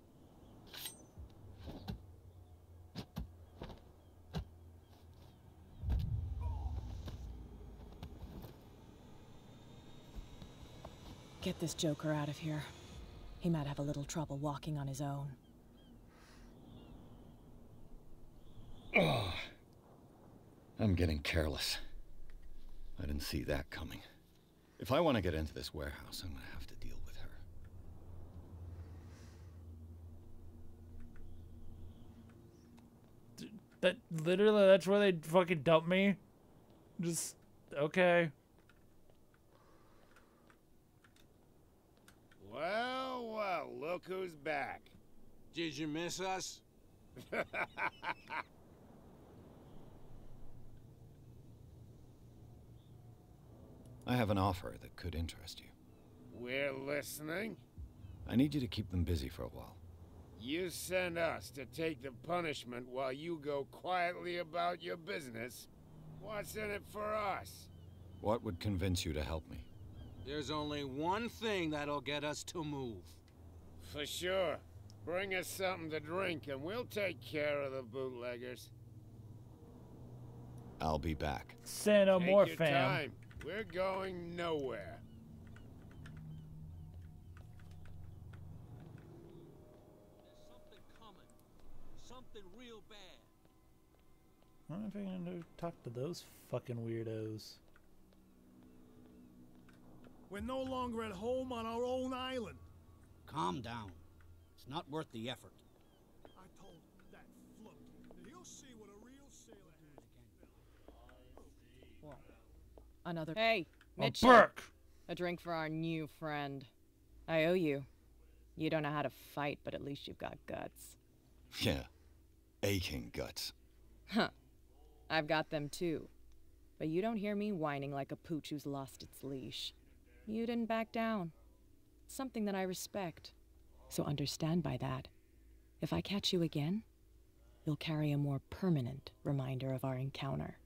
S14: Get this joker out of here. He might have a little trouble walking on his own.
S3: Oh, I'm getting careless. I didn't see that coming. If I want to get into this warehouse, I'm going to have to deal with her.
S1: That literally, that's where they fucking dump me. Just okay.
S8: Well, well, look who's back.
S13: Did you miss us?
S3: I have an offer that could interest you.
S8: We're listening.
S3: I need you to keep them busy for a while.
S8: You send us to take the punishment while you go quietly about your business. What's in it for us?
S3: What would convince you to help me?
S13: There's only one thing that'll get us to move.
S8: For sure. Bring us something to drink and we'll take care of the bootleggers.
S3: I'll be back.
S1: Say no
S8: Take
S1: more,
S8: your
S1: fam.
S8: time. We're going nowhere.
S9: There's something coming. Something real bad.
S1: I don't know if I can go talk to those fucking weirdos.
S10: We're no longer at home on our own island.
S12: Calm down. It's not worth the effort.
S10: I told that flunky that he'll see what a real sailor has.
S14: Another. Hey,
S1: A
S14: Mitchell.
S1: Burke!
S14: A drink for our new friend. I owe you. You don't know how to fight, but at least you've got guts.
S3: Yeah. Aching guts.
S14: Huh. I've got them too. But you don't hear me whining like a pooch who's lost its leash. You didn't back down. It's something that I respect. So understand by that. If I catch you again, you'll carry a more permanent reminder of our encounter.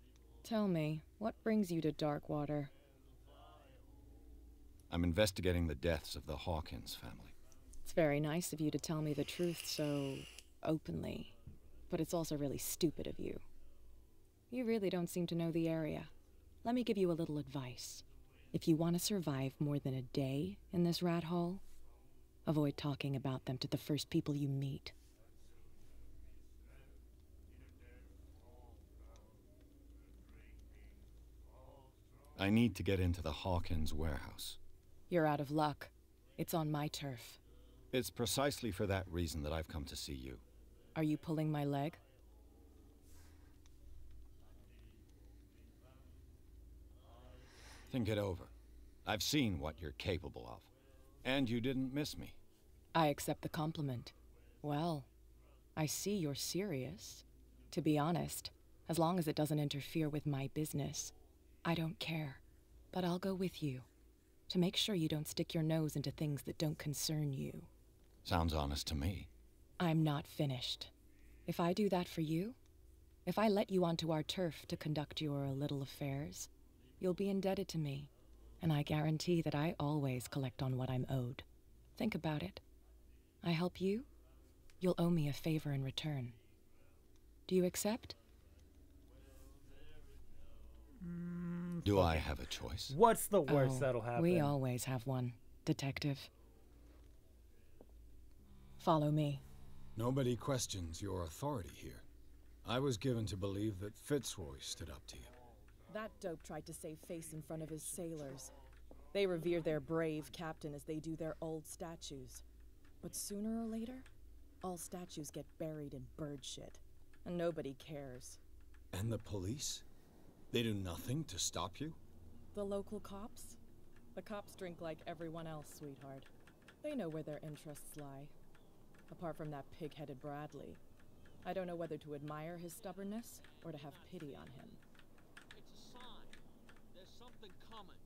S14: Tell me, what brings you to Darkwater?
S3: I'm investigating the deaths of the Hawkins family.
S14: It's very nice of you to tell me the truth so openly. But it's also really stupid of you. You really don't seem to know the area. Let me give you a little advice. If you want to survive more than a day in this rat hole, avoid talking about them to the first people you meet.
S3: I need to get into the Hawkins warehouse.
S14: You're out of luck. It's on my turf.
S3: It's precisely for that reason that I've come to see you.
S14: Are you pulling my leg?
S3: Think it over. I've seen what you're capable of. And you didn't miss me.
S14: I accept the compliment. Well, I see you're serious. To be honest, as long as it doesn't interfere with my business, I don't care. But I'll go with you, to make sure you don't stick your nose into things that don't concern you.
S3: Sounds honest to me.
S14: I'm not finished. If I do that for you, if I let you onto our turf to conduct your little affairs, you'll be indebted to me, and I guarantee that I always collect on what I'm owed. Think about it. I help you, you'll owe me a favor in return. Do you accept?
S3: Do I have a choice?
S1: What's the worst that'll happen?
S14: We always have one, Detective. Follow me.
S17: Nobody questions your authority here. I was given to believe that Fitzroy stood up to you.
S14: That dope tried to save face in front of his sailors. They revere their brave captain as they do their old statues. But sooner or later, all statues get buried in bird shit, and nobody cares.
S17: And the police? They do nothing to stop you?
S14: The local cops? The cops drink like everyone else, sweetheart. They know where their interests lie. Apart from that pig-headed Bradley, I don't know whether to admire his stubbornness or to have pity on him.
S9: It's a sign. There's something coming.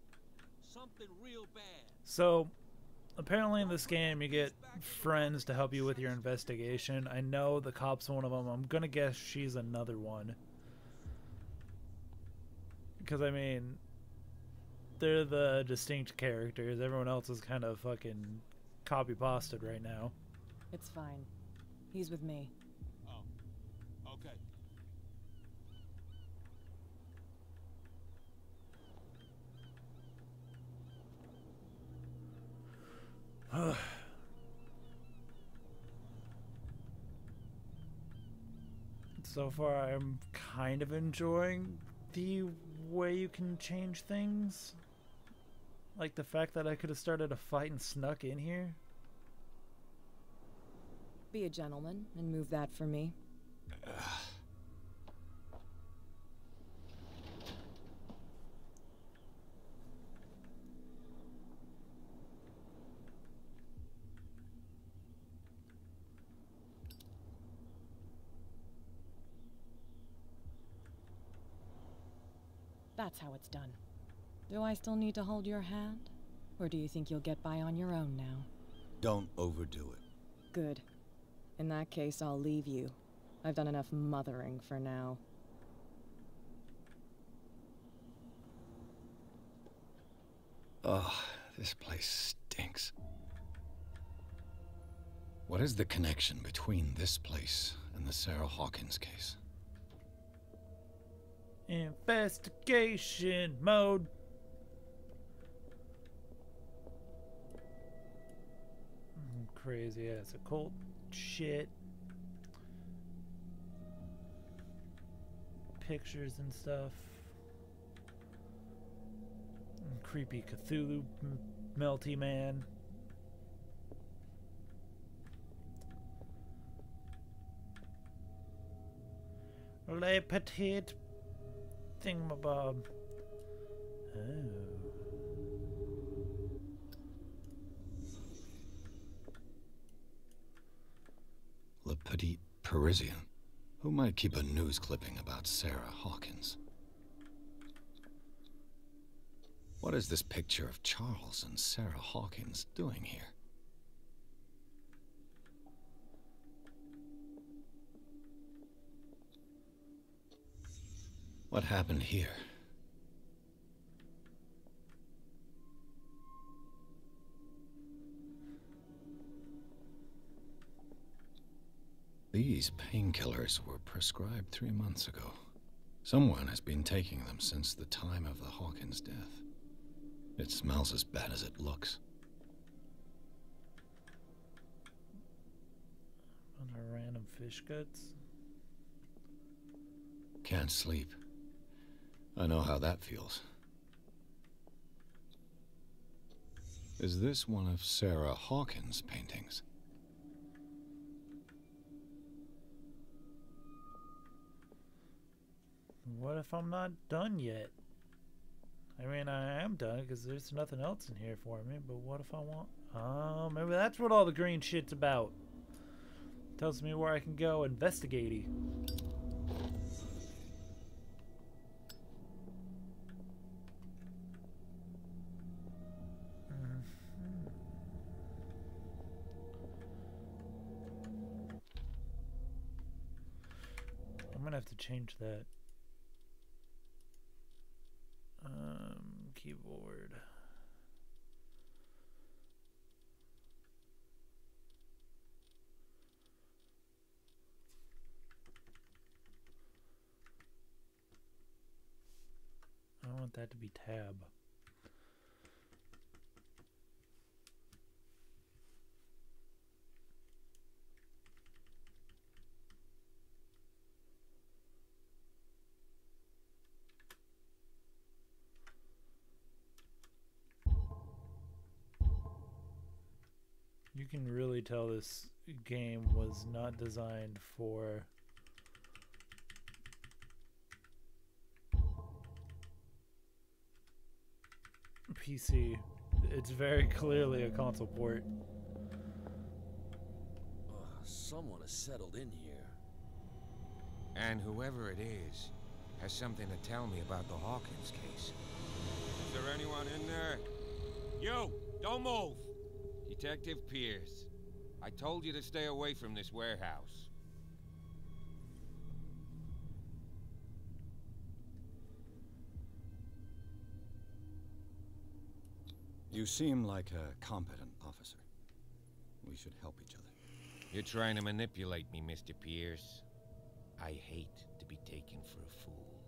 S9: Something real bad.
S1: So, apparently in this game you get friends to help you with your investigation. I know the cop's one of them. I'm gonna guess she's another one. Because, I mean, they're the distinct characters. Everyone else is kind of fucking copy-pasted right now.
S14: It's fine. He's with me.
S9: Oh, okay.
S1: So far, I'm kind of enjoying the way you can change things? Like the fact that I could have started a fight and snuck in here?
S14: Be a gentleman and move that for me. That's how it's done. Do I still need to hold your hand? Or do you think you'll get by on your own now?
S3: Don't overdo it.
S14: Good. In that case, I'll leave you. I've done enough mothering for now.
S3: Ugh, this place stinks. What is the connection between this place and the Sarah Hawkins case?
S1: Investigation mode. Crazy ass occult shit. Pictures and stuff. And creepy Cthulhu melty man. Le Petit thingamabob. Oh.
S3: Le Petit Parisian. Who might keep a news clipping about Sarah Hawkins? What is this picture of Charles and Sarah Hawkins doing here? What happened here? These painkillers were prescribed 3 months ago. Someone has been taking them since the time of the Hawkins death. It smells as bad as it looks.
S1: On a random fish guts?
S3: Can't sleep. I know how that feels. Is this one of Sarah Hawkins' paintings?
S1: What if I'm not done yet? I mean, I am done because there's nothing else in here for me, but what if I want... maybe that's what all the green shit's about. Tells me where I can go investigate-y. I'm gonna have to change that. Keyboard. I want that to be tab. You can really tell this game was not designed for PC. It's very clearly a console port.
S16: Someone has settled in here.
S8: And whoever it is has something to tell me about the Hawkins case. Is there anyone in there? You! Don't move! Detective Pierce, I told you to stay away from this warehouse.
S3: You seem like a competent officer. We should help each other.
S8: You're trying to manipulate me, Mr. Pierce. I hate to be taken for a fool.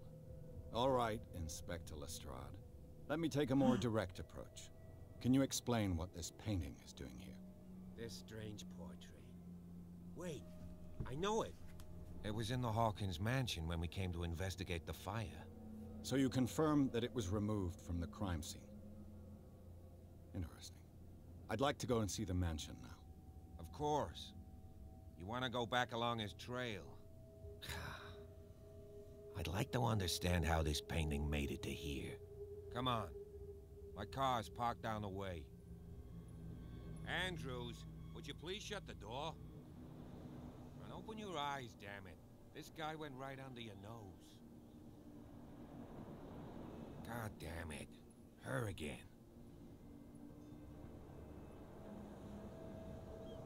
S3: All right, Inspector Lestrade. Let me take a more direct approach. Can you explain what this painting is doing here?
S13: This strange portrait. Wait, I know it.
S8: It was in the Hawkins mansion when we came to investigate the fire.
S3: So you confirm that it was removed from the crime scene. Interesting. I'd like to go and see the mansion now.
S8: Of course. You want to go back along his trail? I'd like to understand how this painting made it to here. Come on. My car's parked down the way. Andrews, would you please shut the door? And open your eyes, damn it. This guy went right under your nose. God damn it. Her again.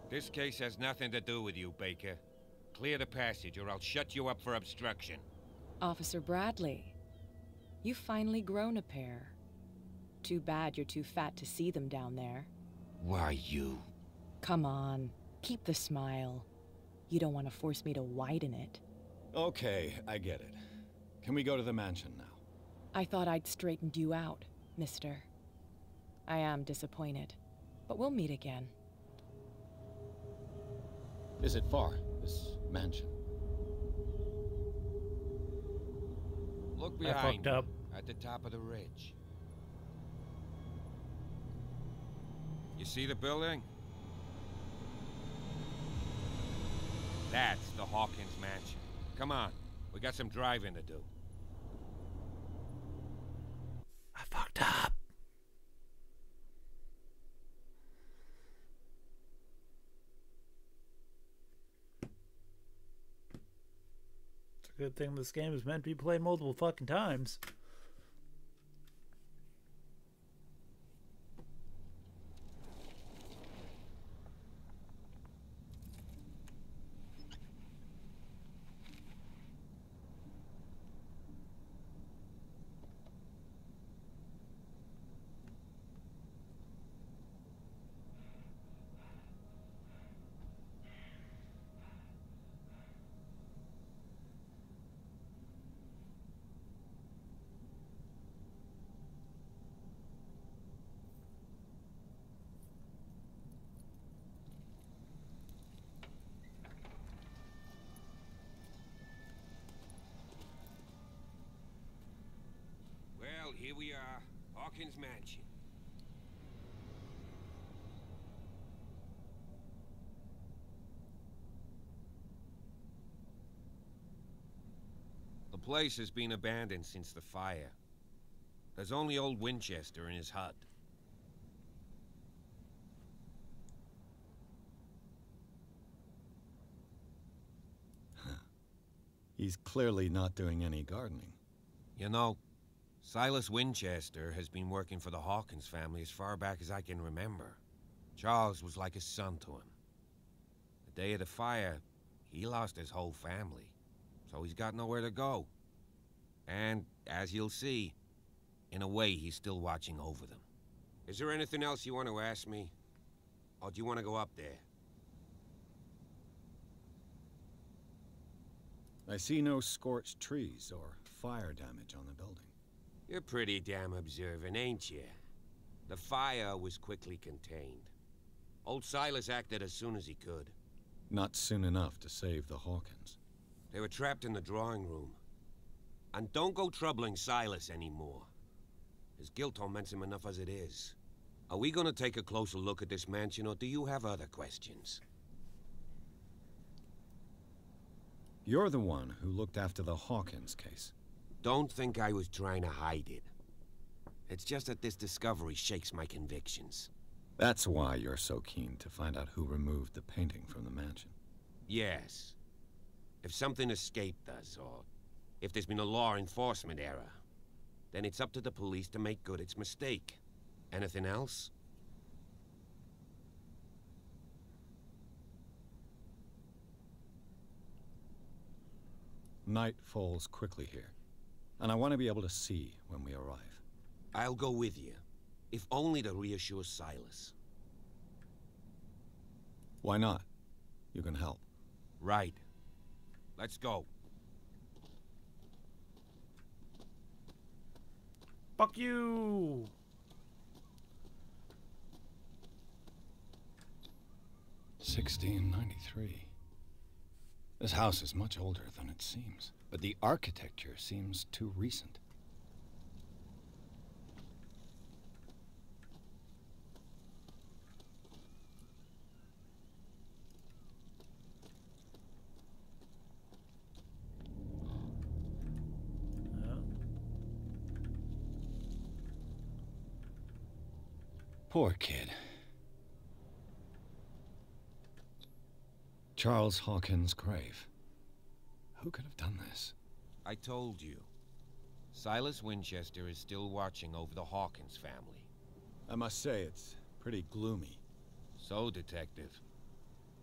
S8: This case has nothing to do with you, Baker. Clear the passage or I'll shut you up for obstruction.
S14: Officer Bradley, you've finally grown a pair. Too bad you're too fat to see them down there.
S8: Why, you...
S14: Come on, keep the smile. You don't want to force me to widen it.
S3: Okay, I get it. Can we go to the mansion now?
S14: I thought I'd straightened you out, mister. I am disappointed, but we'll meet again.
S3: Is it far, this mansion?
S8: Look
S1: I
S8: behind
S1: fucked
S8: you,
S1: up.
S8: at the top of the ridge. You see the building? That's the Hawkins mansion. Come on, we got some driving to do.
S1: I fucked up. It's a good thing this game is meant to be played multiple fucking times.
S8: Well, here we are, Hawkins mansion. The place has been abandoned since the fire. There's only old Winchester in his hut.
S3: He's clearly not doing any gardening.
S8: You know, Silas Winchester has been working for the Hawkins family as far back as I can remember. Charles was like a son to him. The day of the fire, he lost his whole family, so he's got nowhere to go. And, as you'll see, in a way, he's still watching over them. Is there anything else you want to ask me? Or do you want to go up there?
S3: I see no scorched trees or fire damage on the building.
S8: You're pretty damn observant, ain't you? The fire was quickly contained. Old Silas acted as soon as he could.
S3: Not soon enough to save the Hawkins.
S8: They were trapped in the drawing room. And don't go troubling Silas anymore. His guilt torments him enough as it is. Are we gonna take a closer look at this mansion, or do you have other questions?
S3: You're the one who looked after the Hawkins case.
S8: Don't think I was trying to hide it. It's just that this discovery shakes my convictions.
S3: That's why you're so keen to find out who removed the painting from the mansion.
S8: Yes. If something escaped us, or if there's been a law enforcement error, then it's up to the police to make good its mistake. Anything else?
S3: Night falls quickly here, and I want to be able to see when we arrive.
S8: I'll go with you, if only to reassure Silas.
S3: Why not? You can help.
S8: Right. Let's go.
S1: Fuck you!
S17: $1693. This house is much older than it seems, but the architecture seems too recent.
S3: Poor kid. Charles Hawkins' grave. Who could have done this?
S8: I told you. Silas Winchester is still watching over the Hawkins family.
S3: I must say, it's pretty gloomy.
S8: So, Detective,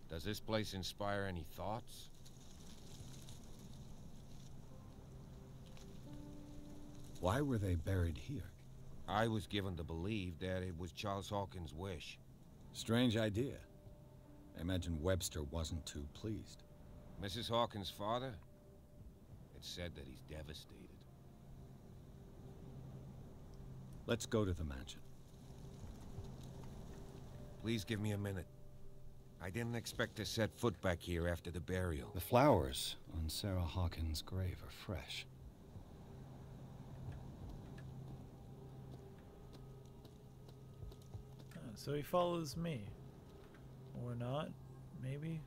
S8: does this place inspire any thoughts?
S3: Why were they buried here?
S8: I was given to believe that it was Charles Hawkins' wish.
S3: Strange idea. I imagine Webster wasn't too pleased.
S8: Mrs. Hawkins' father? It's said that he's devastated.
S3: Let's go to the mansion.
S8: Please give me a minute. I didn't expect to set foot back here after the burial.
S3: The flowers on Sarah Hawkins' grave are fresh.
S1: So he follows me. Or not, maybe?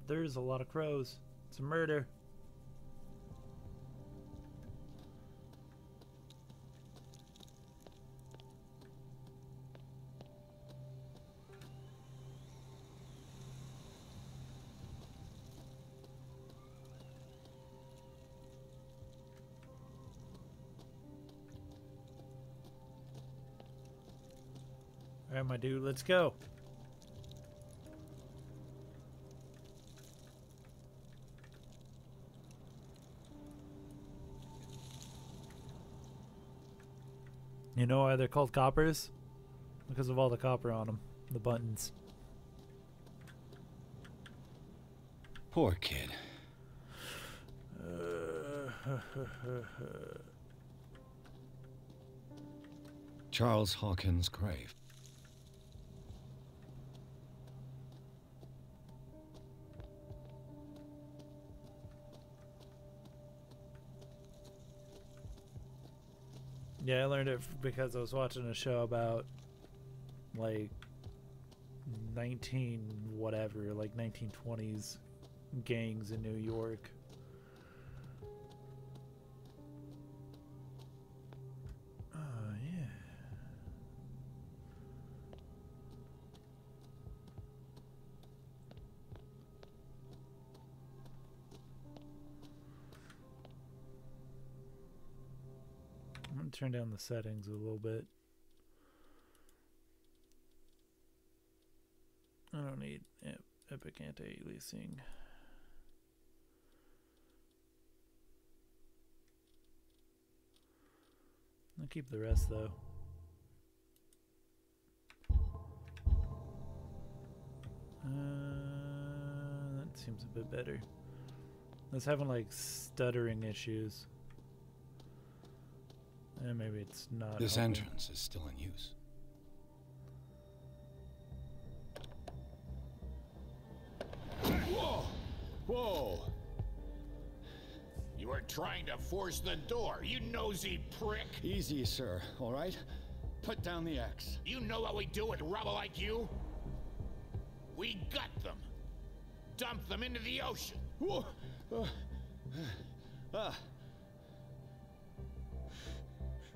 S1: There's a lot of crows. It's a murder. All right, my dude, let's go. You know why they're called coppers? Because of all the copper on them, the buttons.
S3: Poor kid. Charles Hawkins' grave.
S1: Yeah, I learned it because I was watching a show about like 1920s gangs in New York. Oh, yeah. I'm going to turn down the settings a little bit. I don't need Epic anti-aliasing. I'll keep the rest though. That seems a bit better. I was having like stuttering issues. And maybe it's not.
S3: This
S1: helping.
S3: entrance is still in use.
S7: Whoa! Whoa! You were trying to force the door, you nosy prick!
S3: Easy, sir, all right? Put down the axe.
S7: You know what we do with rubble like you? We gut them. Dump them into the ocean.
S3: Whoa!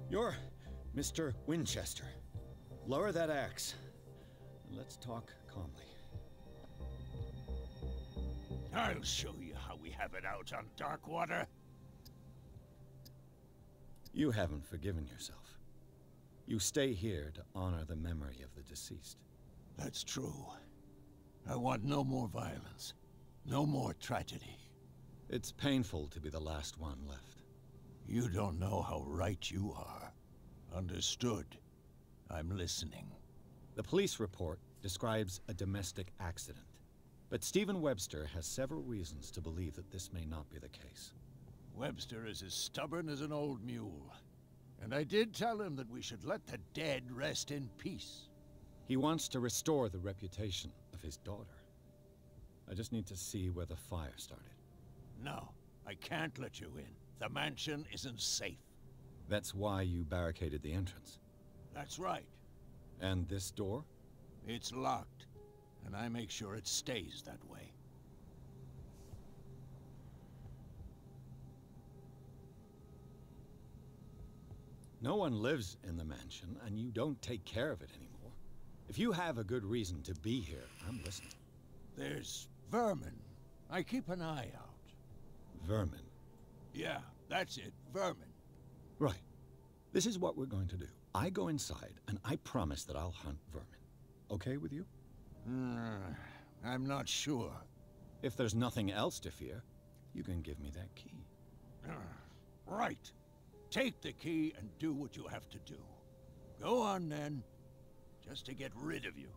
S3: You're Mr. Winchester. Lower that axe. Let's talk calmly.
S15: I'll show you how we have it out on Darkwater.
S3: You haven't forgiven yourself. You stay here to honor the memory of the deceased.
S15: That's true. I want no more violence. No more tragedy.
S3: It's painful to be the last one left.
S15: You don't know how right you are. Understood. I'm listening.
S3: The police report describes a domestic accident. But Stephen Webster has several reasons to believe that this may not be the case.
S15: Webster is as stubborn as an old mule.
S7: And I did tell him that we should let the dead rest in peace.
S3: He wants to restore the reputation of his daughter. I just need to see where the fire started.
S7: No, I can't let you in. The mansion isn't safe.
S3: That's why you barricaded the entrance.
S7: That's right.
S3: And this door?
S7: It's locked, and I make sure it stays that way.
S3: No one lives in the mansion, and you don't take care of it anymore. If you have a good reason to be here, I'm listening.
S7: There's vermin. I keep an eye out.
S3: Vermin?
S7: Yeah, that's it, vermin.
S3: Right. This is what we're going to do. I go inside, and I promise that I'll hunt vermin. Okay with you?
S7: I'm not sure.
S3: If there's nothing else to fear, you can give me that key.
S7: Right. Take the key and do what you have to do. Go on, then. Just to get rid of you.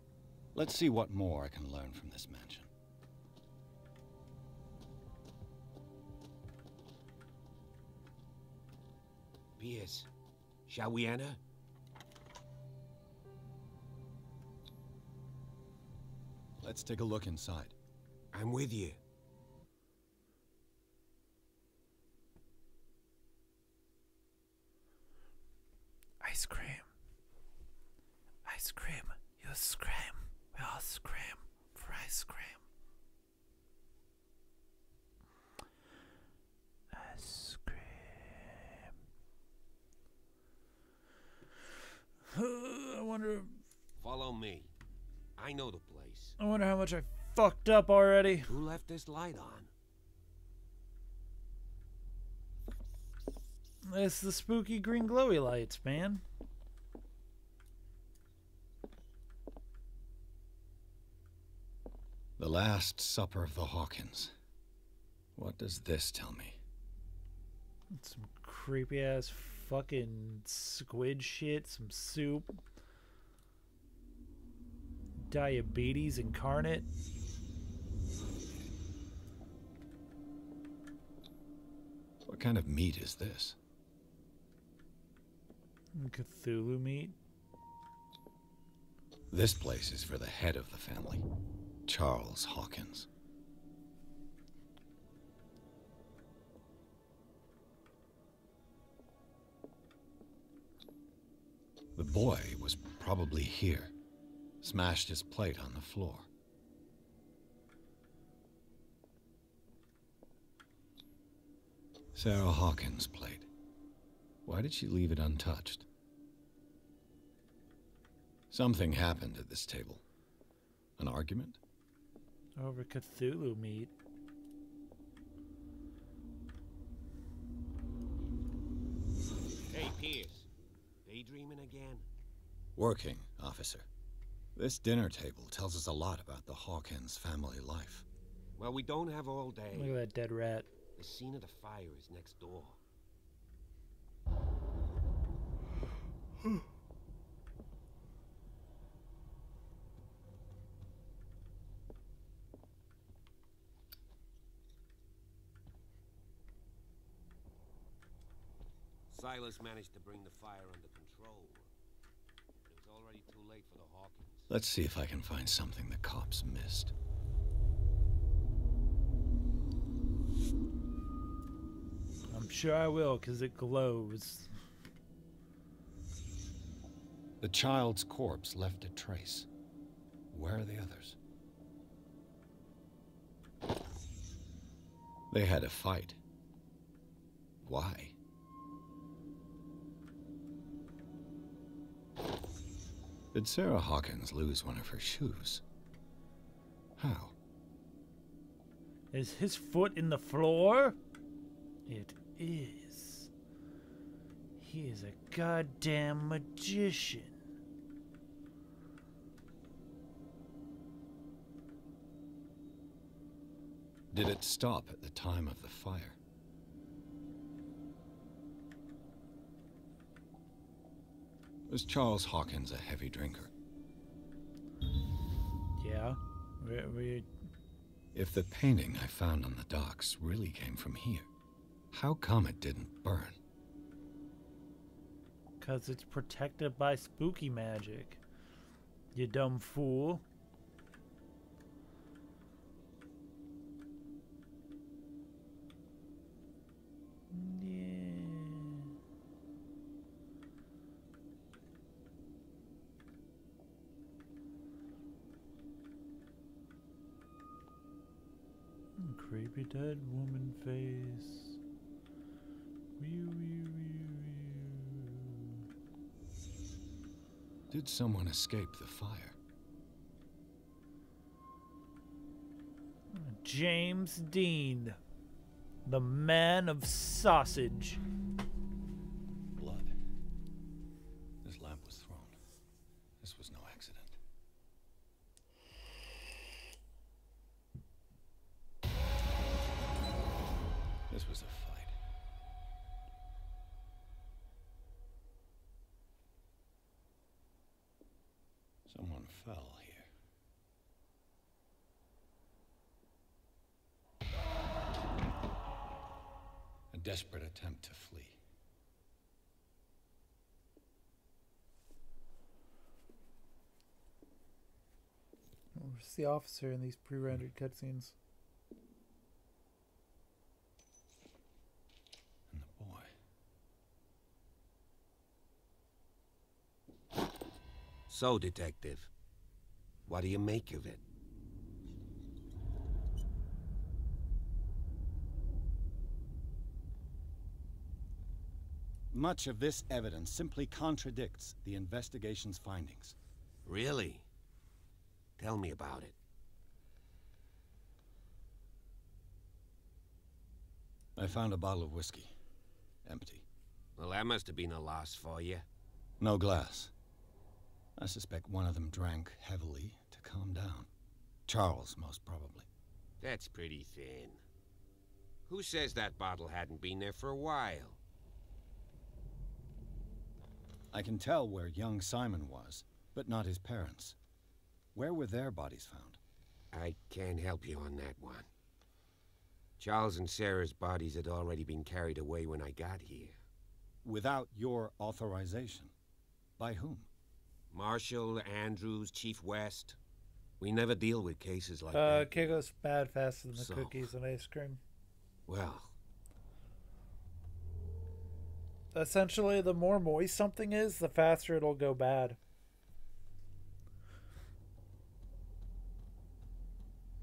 S3: Let's see what more I can learn from this mansion.
S8: Pierce, shall we enter?
S3: Let's take a look inside.
S8: I'm with you.
S1: Ice cream. Ice cream. You scream. We all scream for ice cream. Ice cream. I wonder.
S8: Follow me. I know the place.
S1: I wonder how much I fucked up already.
S8: Who left this light on?
S1: It's the spooky green glowy lights, man.
S3: The Last Supper of the Hawkins. What does this tell me?
S1: Some creepy ass fucking squid shit, some soup. Diabetes incarnate.
S3: What kind of meat is this?
S1: Cthulhu meat.
S3: This place is for the head of the family, Charles Hawkins. The boy was probably here. Smashed his plate on the floor. Sarah Hawkins' plate. Why did she leave it untouched? Something happened at this table. An argument?
S1: Over Cthulhu meat.
S8: Hey, Pierce. Daydreaming again?
S3: Working, officer. This dinner table tells us a lot about the Hawkins family life.
S8: Well, we don't have all day.
S1: Look at that dead rat.
S8: The scene of the fire is next door. Silas managed to bring the fire under control. It was already too late for the Hawkins.
S3: Let's see if I can find something the cops missed.
S1: I'm sure I will, because it glows.
S3: The child's corpse left a trace. Where are the others? They had a fight. Why? Did Sarah Hawkins lose one of her shoes? How?
S1: Is his foot in the floor? It is. He is a goddamn magician.
S3: Did it stop at the time of the fire? Was Charles Hawkins a heavy drinker?
S1: Yeah.
S3: If the painting I found on the docks really came from here, how come it didn't burn?
S1: Because it's protected by spooky magic. You dumb fool. Creepy dead woman face. Wee, wee, wee, wee.
S17: Did someone escape the fire?
S1: James Dean, the man of sausage.
S3: Blood. This lamp was thrown. This was no accident. This was a fight. Someone fell here. A desperate attempt to flee.
S1: Where's the officer in these pre-rendered cutscenes?
S3: And the boy.
S8: So, Detective, what do you make of it?
S3: Much of this evidence simply contradicts the investigation's findings.
S8: Really? Tell me about it.
S3: I found a bottle of whiskey. Empty.
S8: Well, that must have been a loss for you.
S3: No glass. I suspect one of them drank heavily to calm down. Charles, most probably.
S8: That's pretty thin. Who says that bottle hadn't been there for a while?
S3: I can tell where young Simon was, but not his parents. Where were their bodies found?
S8: I can't help you on that one. Charles and Sarah's bodies had already been carried away when I got here.
S3: Without your authorization? By whom?
S8: Marshall, Andrews, Chief West. We never deal with cases like that.
S1: Can't go bad faster than the
S8: So-
S1: cookies and ice cream.
S8: Well,
S1: Essentially, the more moist something is, the faster it'll go bad.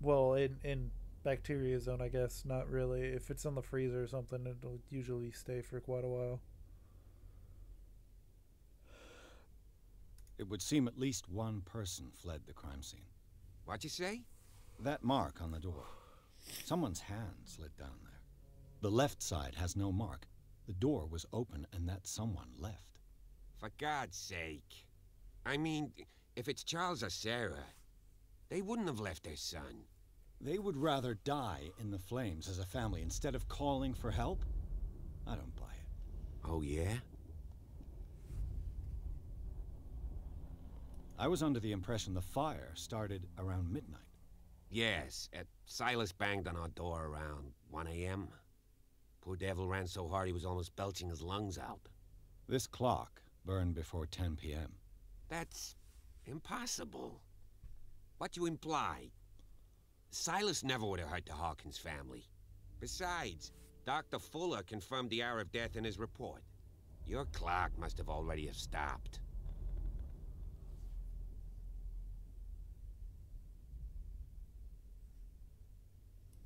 S1: Well, in Bacteria Zone, I guess, not really. If it's in the freezer or something, it'll usually stay for quite a while.
S3: It would seem at least one person fled the crime scene.
S8: what'd you say?
S3: That mark on the door. Someone's hand slid down there. The left side has no mark. The door was open and that someone left.
S8: For God's sake. I mean, if it's Charles or Sarah, they wouldn't have left their son.
S3: They would rather die in the flames as a family instead of calling for help? I don't buy it.
S8: Oh, yeah?
S3: I was under the impression the fire started around midnight.
S8: Yes, Silas banged on our door around 1 a.m. Poor devil ran so hard he was almost belching his lungs out.
S3: This clock burned before 10 p.m.
S8: That's impossible. What you imply? Silas never would have hurt the Hawkins family. Besides, Dr. Fuller confirmed the hour of death in his report. Your clock must have already have stopped.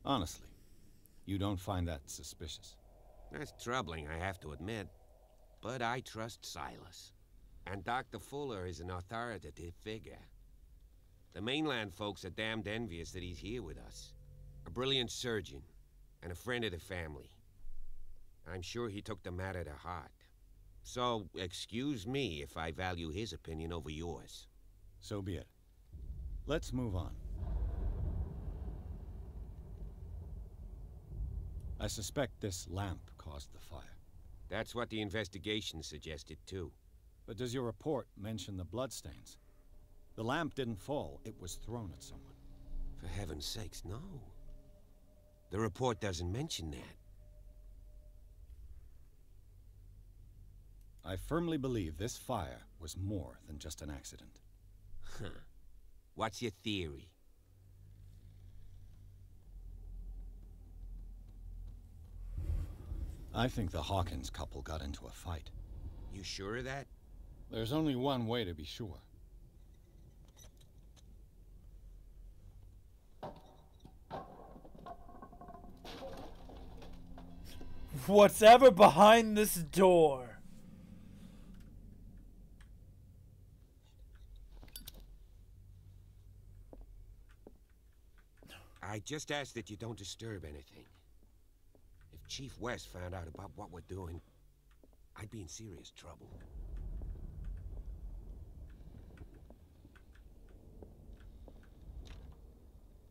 S3: Honestly, you don't find that suspicious?
S8: That's troubling, I have to admit. But I trust Silas. And Dr. Fuller is an authoritative figure. The mainland folks are damned envious that he's here with us. A brilliant surgeon, and a friend of the family. I'm sure he took the matter to heart. So, excuse me if I value his opinion over yours.
S3: So be it. Let's move on. I suspect this lamp caused the fire.
S8: That's what the investigation suggested, too.
S3: But does your report mention the bloodstains? The lamp didn't fall, it was thrown at someone.
S8: For heaven's sakes, no. The report doesn't mention that.
S3: I firmly believe this fire was more than just an accident.
S8: Huh. What's your theory?
S3: I think the Hawkins couple got into a fight.
S8: You sure of that?
S3: There's only one way to be sure.
S1: What's ever behind this door?
S8: I just ask that you don't disturb anything. If Chief West found out about what we're doing, I'd be in serious trouble.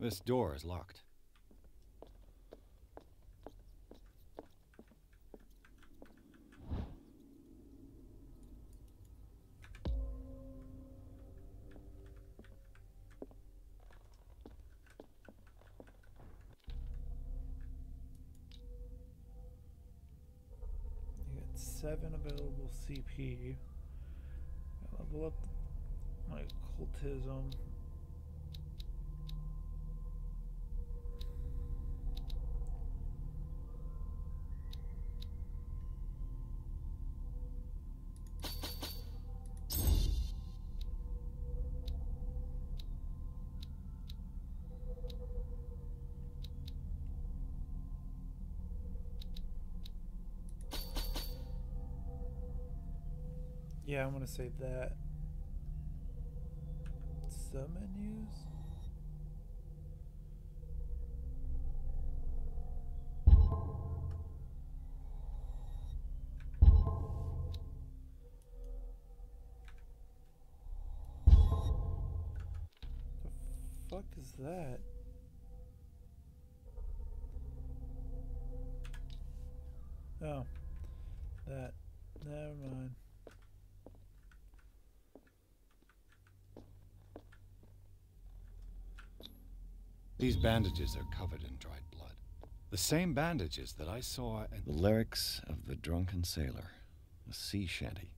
S3: This door is locked.
S1: You got 7 available CP. Level up my occultism. Yeah, I'm gonna save that. Submenus? The fuck is that? Oh. That. Never mind.
S3: These bandages are covered in dried blood. The same bandages that I saw at the Lyrics of the Drunken Sailor, a sea shanty.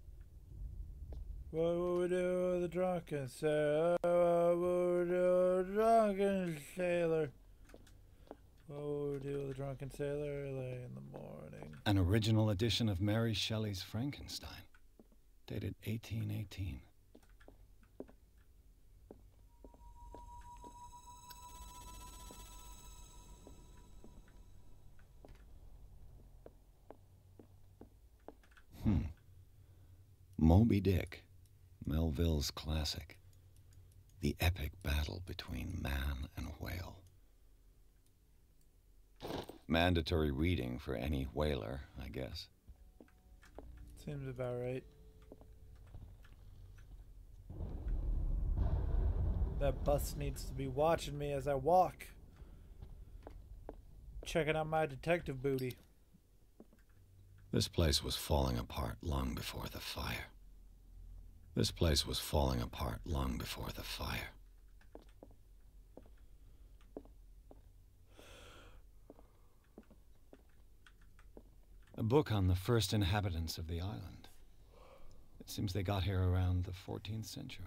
S1: What would we do with the drunken sailor? What would we do with the drunken sailor? What would we do with the drunken sailor early in the morning?
S3: An original edition of Mary Shelley's Frankenstein, dated 1818. Moby Dick, Melville's classic. The epic battle between man and whale. Mandatory reading for any whaler, I guess.
S1: Seems about right. That bus needs to be watching me as I walk. Checking out my detective booty.
S3: This place was falling apart long before the fire. This place was falling apart long before the fire. A book on the first inhabitants of the island. It seems they got here around the 14th century.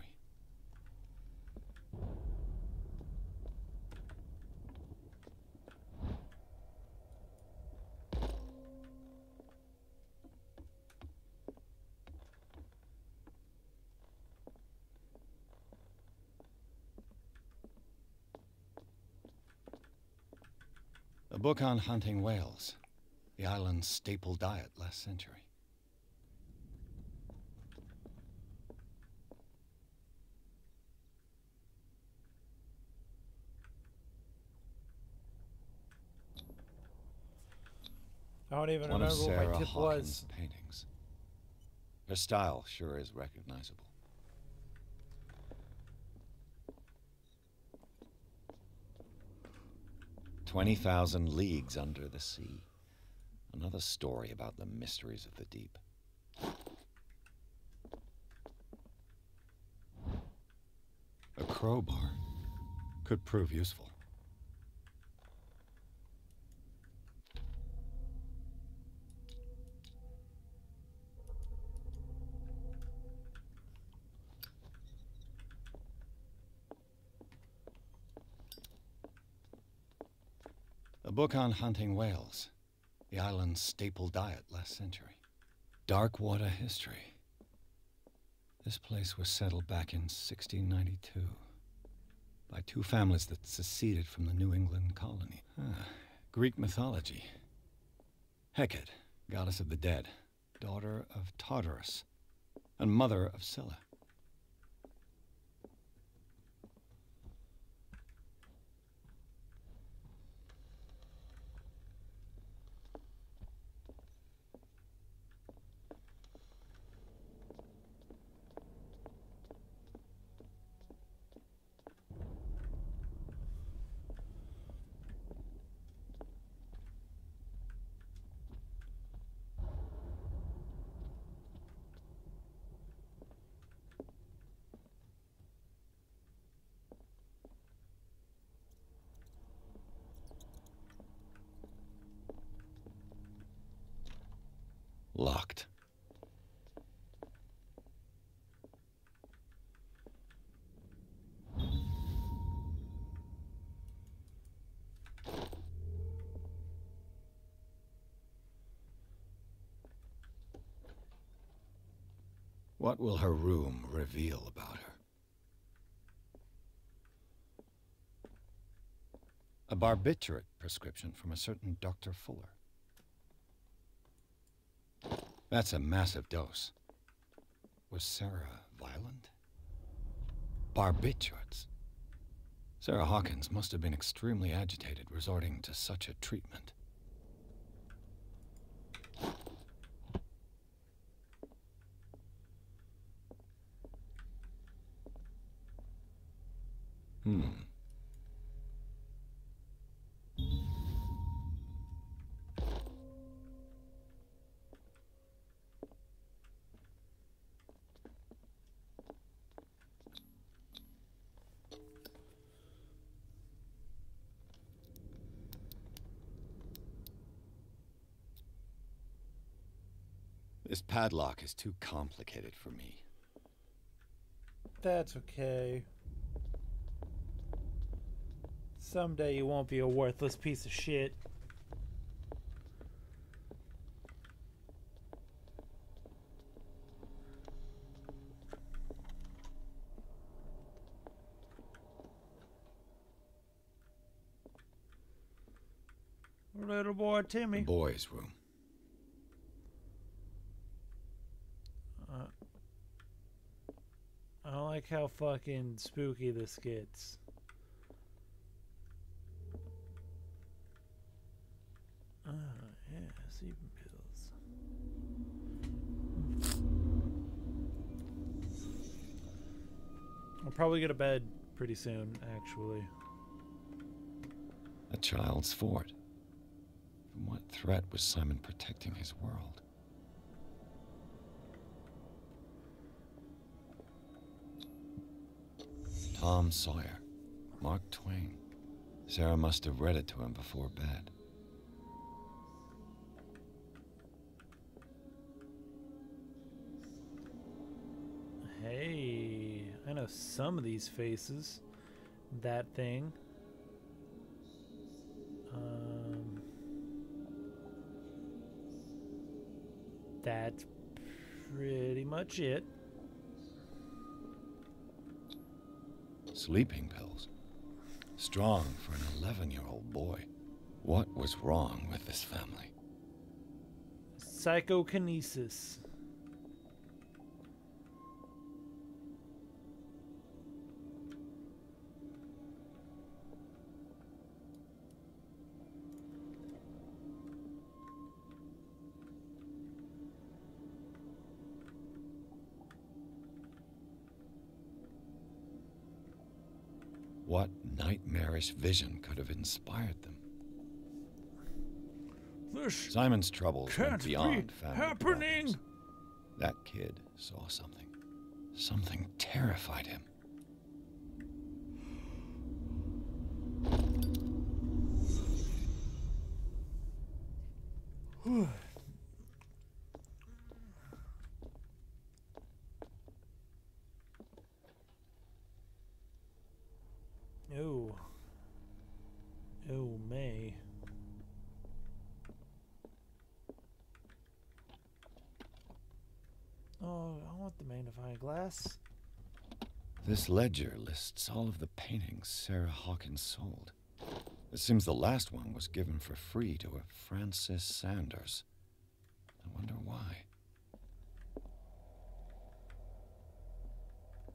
S3: A book on hunting whales, the island's staple diet last century.
S1: I don't even
S3: One
S1: remember
S3: of
S1: what
S3: Sarah
S1: my tip
S3: Hawkins'
S1: was.
S3: paintings. Her style sure is recognizable. "20,000 Leagues Under the Sea." Another story about the mysteries of the deep. A crowbar could prove useful. book on hunting whales, the island's staple diet last century. Dark water history. This place was settled back in 1692 by two families that seceded from the New England colony. Greek mythology. Hecate, goddess of the dead, daughter of Tartarus, and mother of Scylla. Locked. What will her room reveal about her? A barbiturate prescription from a certain Dr. Fuller. That's a massive dose. Was Sarah violent? Barbiturates. Sarah Hawkins must have been extremely agitated resorting to such a treatment. This padlock is too complicated for me.
S1: That's okay. Someday you won't be a worthless piece of shit. Little boy Timmy.
S3: The boys' room.
S1: I don't like how fucking spooky this gets. Yeah, sleeping pills. I'll probably go to bed pretty soon, actually.
S3: A child's fort. From what threat was Simon protecting his world? Tom Sawyer, Mark Twain. Sarah must have read it to him before bed.
S1: Hey, I know some of these faces. That thing. That's pretty much it.
S3: Sleeping pills. Strong for an 11-year-old boy. What was wrong with this family?
S1: Psychokinesis.
S3: What nightmarish vision could have inspired them?
S1: This
S3: Simon's troubles went beyond family
S1: happening.
S3: problems. That kid saw something. Something terrified him.
S1: Oh. Oh, May. Oh, I want the magnifying glass.
S3: This ledger lists all of the paintings Sarah Hawkins sold. It seems the last one was given for free to a Francis Sanders. I wonder why.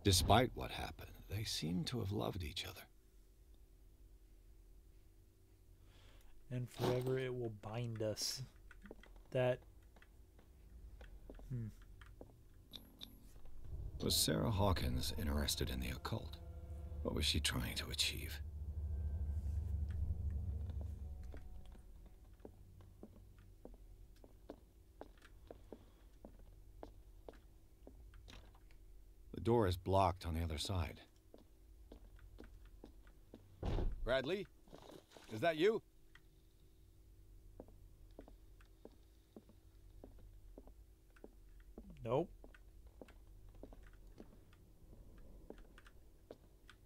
S3: Despite what happened, they seem to have loved each other.
S1: And forever it will bind us. That...
S3: Was Sarah Hawkins interested in the occult? What was she trying to achieve? The door is blocked on the other side.
S17: Bradley? Is that you?
S1: Nope.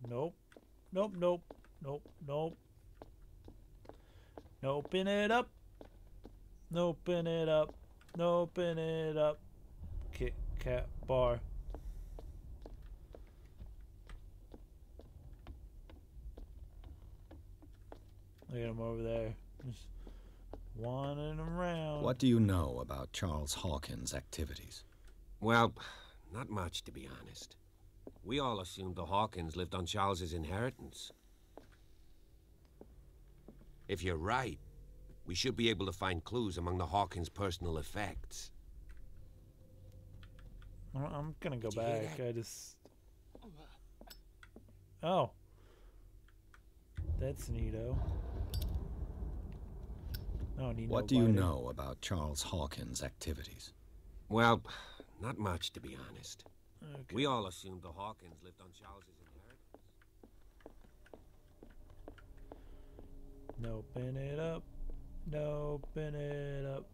S1: Nope. Nope, nope. Nope, nope. Open it up. Open it up. Open it up. Kit Kat bar. Look at him over there. Just wandering around.
S3: What do you know about Charles Hawkins' activities?
S8: Well, not much, to be honest. We all assumed the Hawkins lived on Charles's inheritance. If you're right, we should be able to find clues among the Hawkins' personal effects.
S1: I'm gonna go back. I just... Oh. That's neato. Oh,
S3: what do you know about Charles Hawkins' activities?
S8: Well, not much, to be honest.
S1: Okay.
S8: We all assumed the Hawkins lived on Charles's inheritance.
S1: Open it up. Open it up.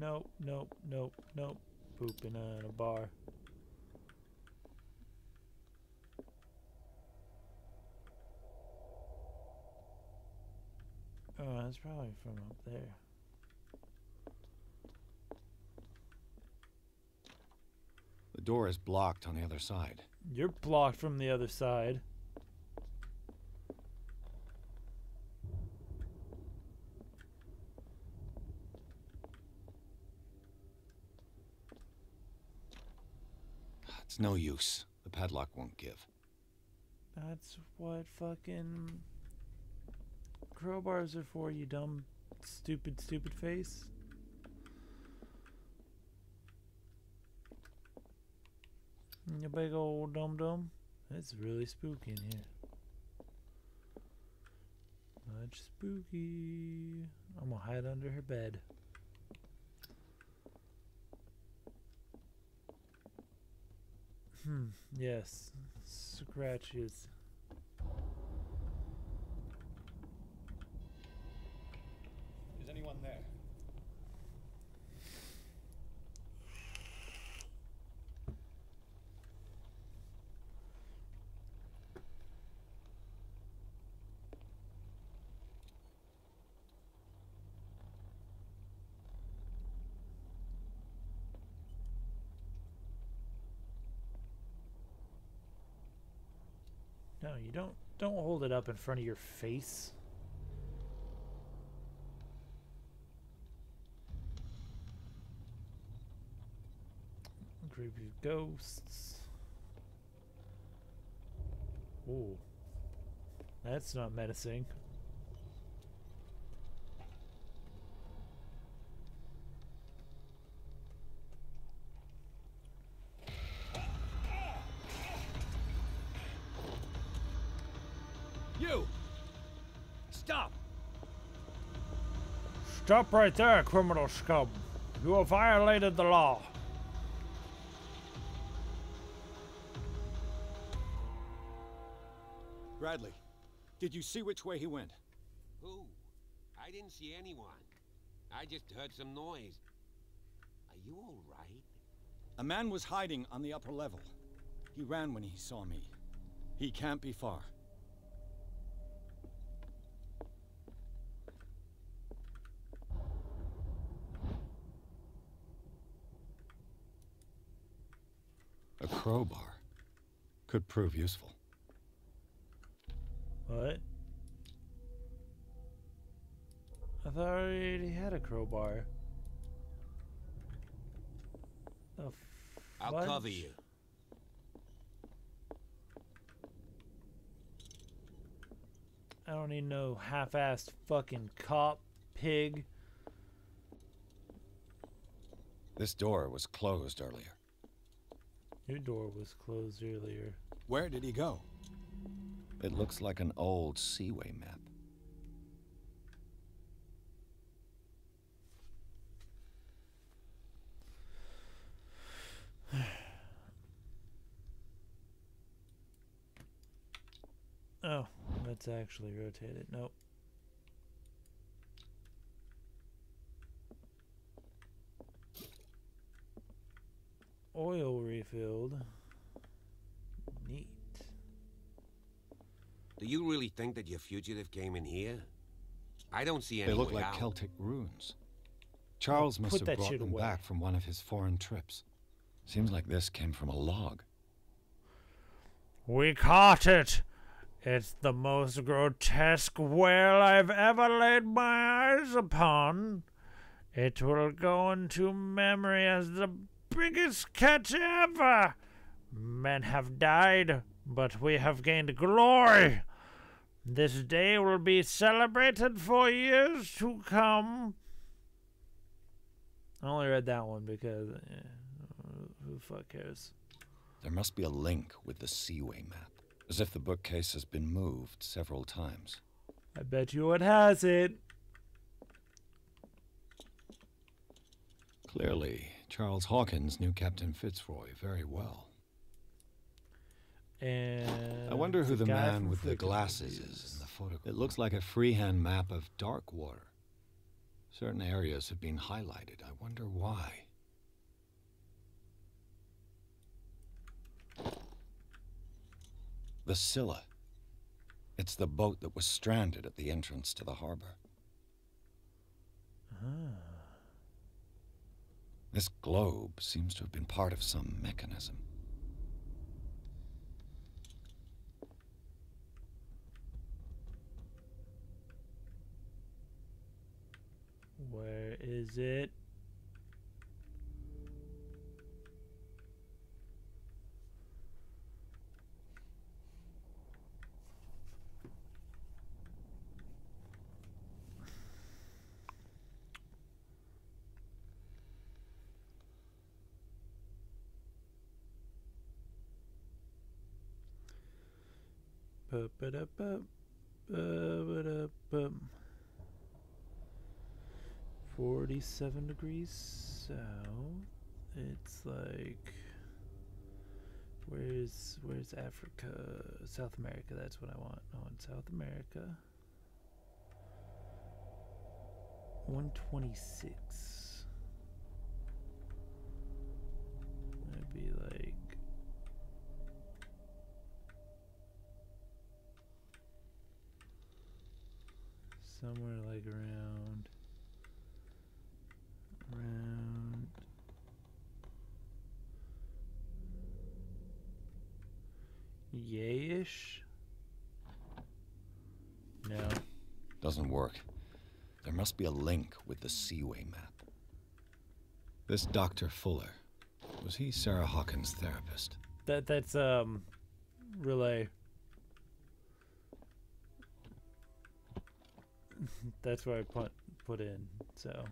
S1: Nope, nope, nope, nope. Pooping on a bar. Oh, that's probably from up there.
S3: The door is blocked on the other side.
S1: You're blocked from the other side.
S3: It's no use. The padlock won't give.
S1: That's what fucking crowbars are for, you dumb, stupid face. You big old dum-dum. It's really spooky in here. Much spooky. I'm gonna hide under her bed. Yes. Scratches.
S17: Is anyone there?
S1: No, you don't hold it up in front of your face. Creepy ghosts. Ooh. That's not menacing.
S17: You! Stop!
S1: Stop right there, criminal scum. You have violated the law.
S17: Bradley, did you see which way he went?
S8: Who? I didn't see anyone. I just heard some noise. Are you all right?
S17: A man was hiding on the upper level. He ran when he saw me. He can't be far.
S3: crowbar. Could prove useful.
S1: What? I thought I already had a crowbar. The
S8: I'll
S1: fudge?
S8: cover you.
S1: I don't need no half-assed fucking cop pig.
S3: This door was closed earlier.
S1: Your door was closed earlier.
S17: Where did he go?
S3: It looks like an old Seaway map.
S1: Oh, let's actually rotate it. Nope. Oil refilled. Neat.
S8: Do you really think that your fugitive came in here? I don't see any
S3: They look
S8: way
S3: like
S8: out.
S3: Celtic runes. Charles must
S1: Put
S3: have
S1: that
S3: brought
S1: shit
S3: them
S1: away.
S3: back from one of his foreign trips. Seems like this came from a log.
S1: We caught it! It's the most grotesque whale I've ever laid my eyes upon. It will go into memory as the biggest catch ever. Men have died, but we have gained glory. This day will be celebrated for years to come. I only read that one because who the fuck cares?
S3: There must be a link with the Seaway map, as if the bookcase has been moved several times.
S1: I bet you it has it.
S3: Clearly, Charles Hawkins knew Captain Fitzroy very well.
S1: And
S3: I wonder who the
S1: guy
S3: man
S1: from
S3: with the
S1: Freaking
S3: glasses
S1: Reviews.
S3: is in the photo. It looks like a freehand map of Darkwater. Certain areas have been highlighted. I wonder why. The Scylla. It's the boat that was stranded at the entrance to the harbor. This globe seems to have been part of some mechanism.
S1: Where is it? Ba-ba-da-ba, ba-ba-da-ba. 47 degrees south. It's like where's Africa? South America, that's what I want. I want South America. 126. That'd be like somewhere like around yay-ish? No.
S3: Doesn't work. There must be a link with the Seaway map. This Dr. Fuller, was he Sarah Hawkins' therapist?
S1: That's Relay. That's where I put in, so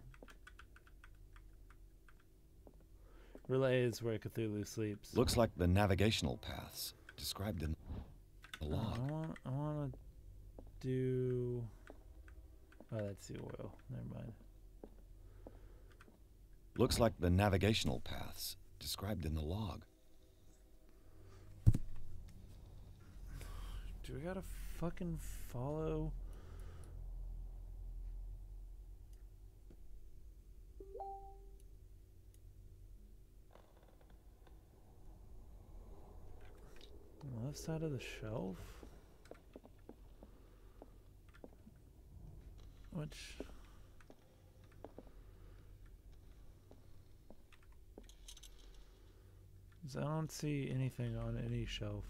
S1: Relay is where Cthulhu sleeps.
S3: Looks like the navigational paths described in the log.
S1: I wanna do. Oh, that's the oil. Never mind.
S3: Looks like the navigational paths described in the log.
S1: Do we gotta fucking follow? Left side of the shelf? Which? 'Cause I don't see anything on any shelf.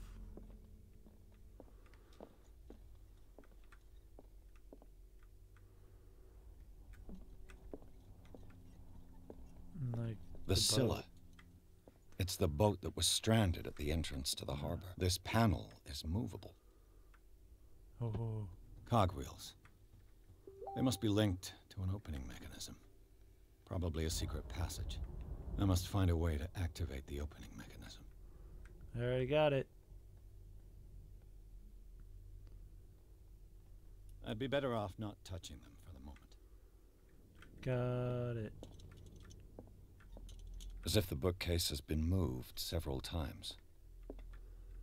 S1: Like
S3: The
S1: boat.
S3: Scylla. It's the boat that was stranded at the entrance to the harbor. This panel is movable.
S1: Oh.
S3: Cogwheels. They must be linked to an opening mechanism. Probably a secret passage. I must find a way to activate the opening mechanism.
S1: I already got it.
S3: I'd be better off not touching them for the moment.
S1: Got it.
S3: As if the bookcase has been moved several times.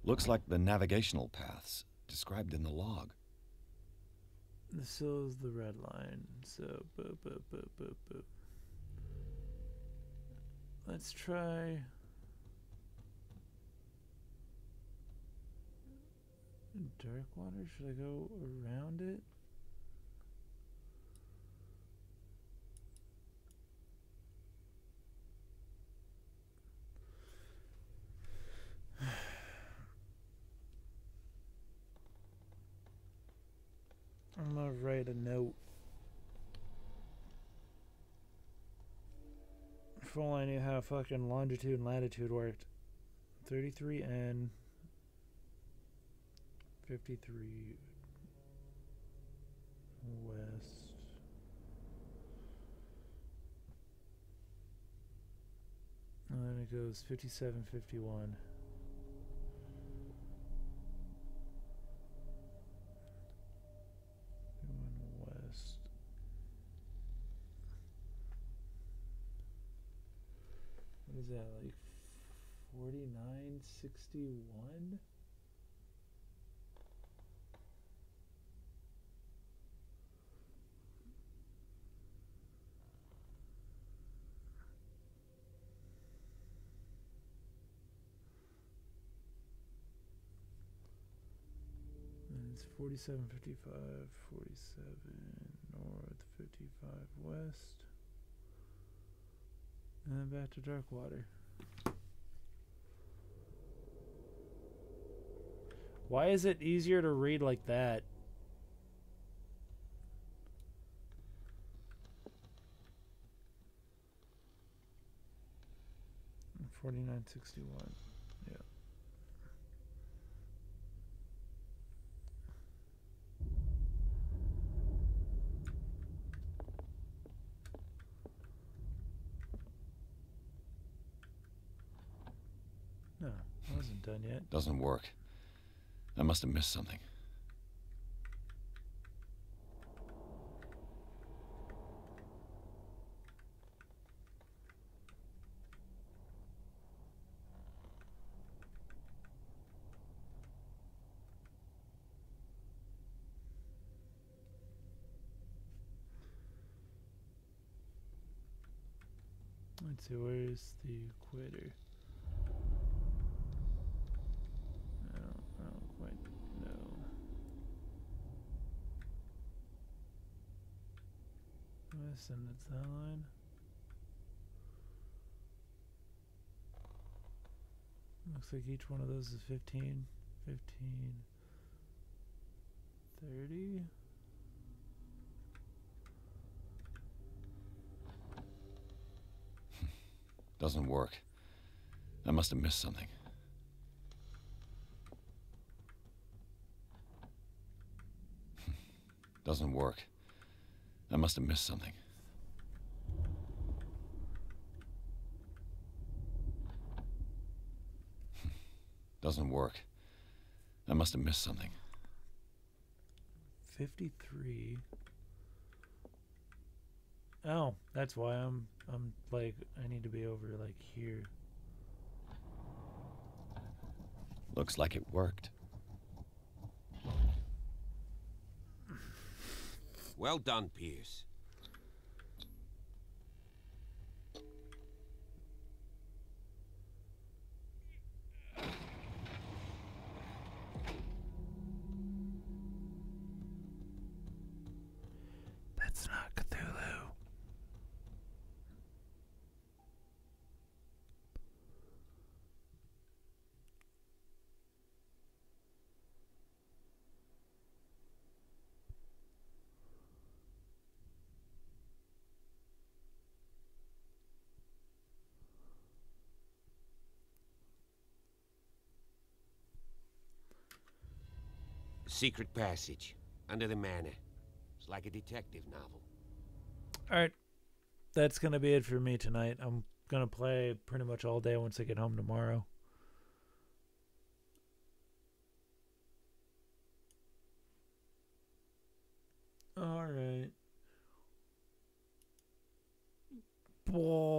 S3: Looks like the navigational paths described in the log.
S1: This is the red line, so boop, boop, boop, boop, boop. Let's try dark water. Should I go around it? I'm gonna write a note. If only I knew how fucking longitude and latitude worked. 33N 53 west. And then it goes 5751. West. What is that, like 4961? And it's 4755, 47 north, 55 west. And then back to Darkwater. Why is it easier to read like that? $49.61. Yeah. No, I wasn't done yet.
S3: Doesn't work. I must have missed something.
S1: Let's see, where's the equator? I don't quite know. West, and it's that line. Looks like each one of those is 15, 15, 30.
S3: Doesn't work. I must have missed something. Doesn't work. I must have missed something. Doesn't work. I must have missed something.
S1: 53. Oh, that's why I'm like, I need to be over like here.
S3: Looks like it worked.
S8: Well done, Pierce.
S1: That's not Cthulhu.
S8: secret passage under the manor. It's like a detective novel.
S1: Alright. That's going to be it for me tonight. I'm going to play pretty much all day once I get home tomorrow. Alright. Boy.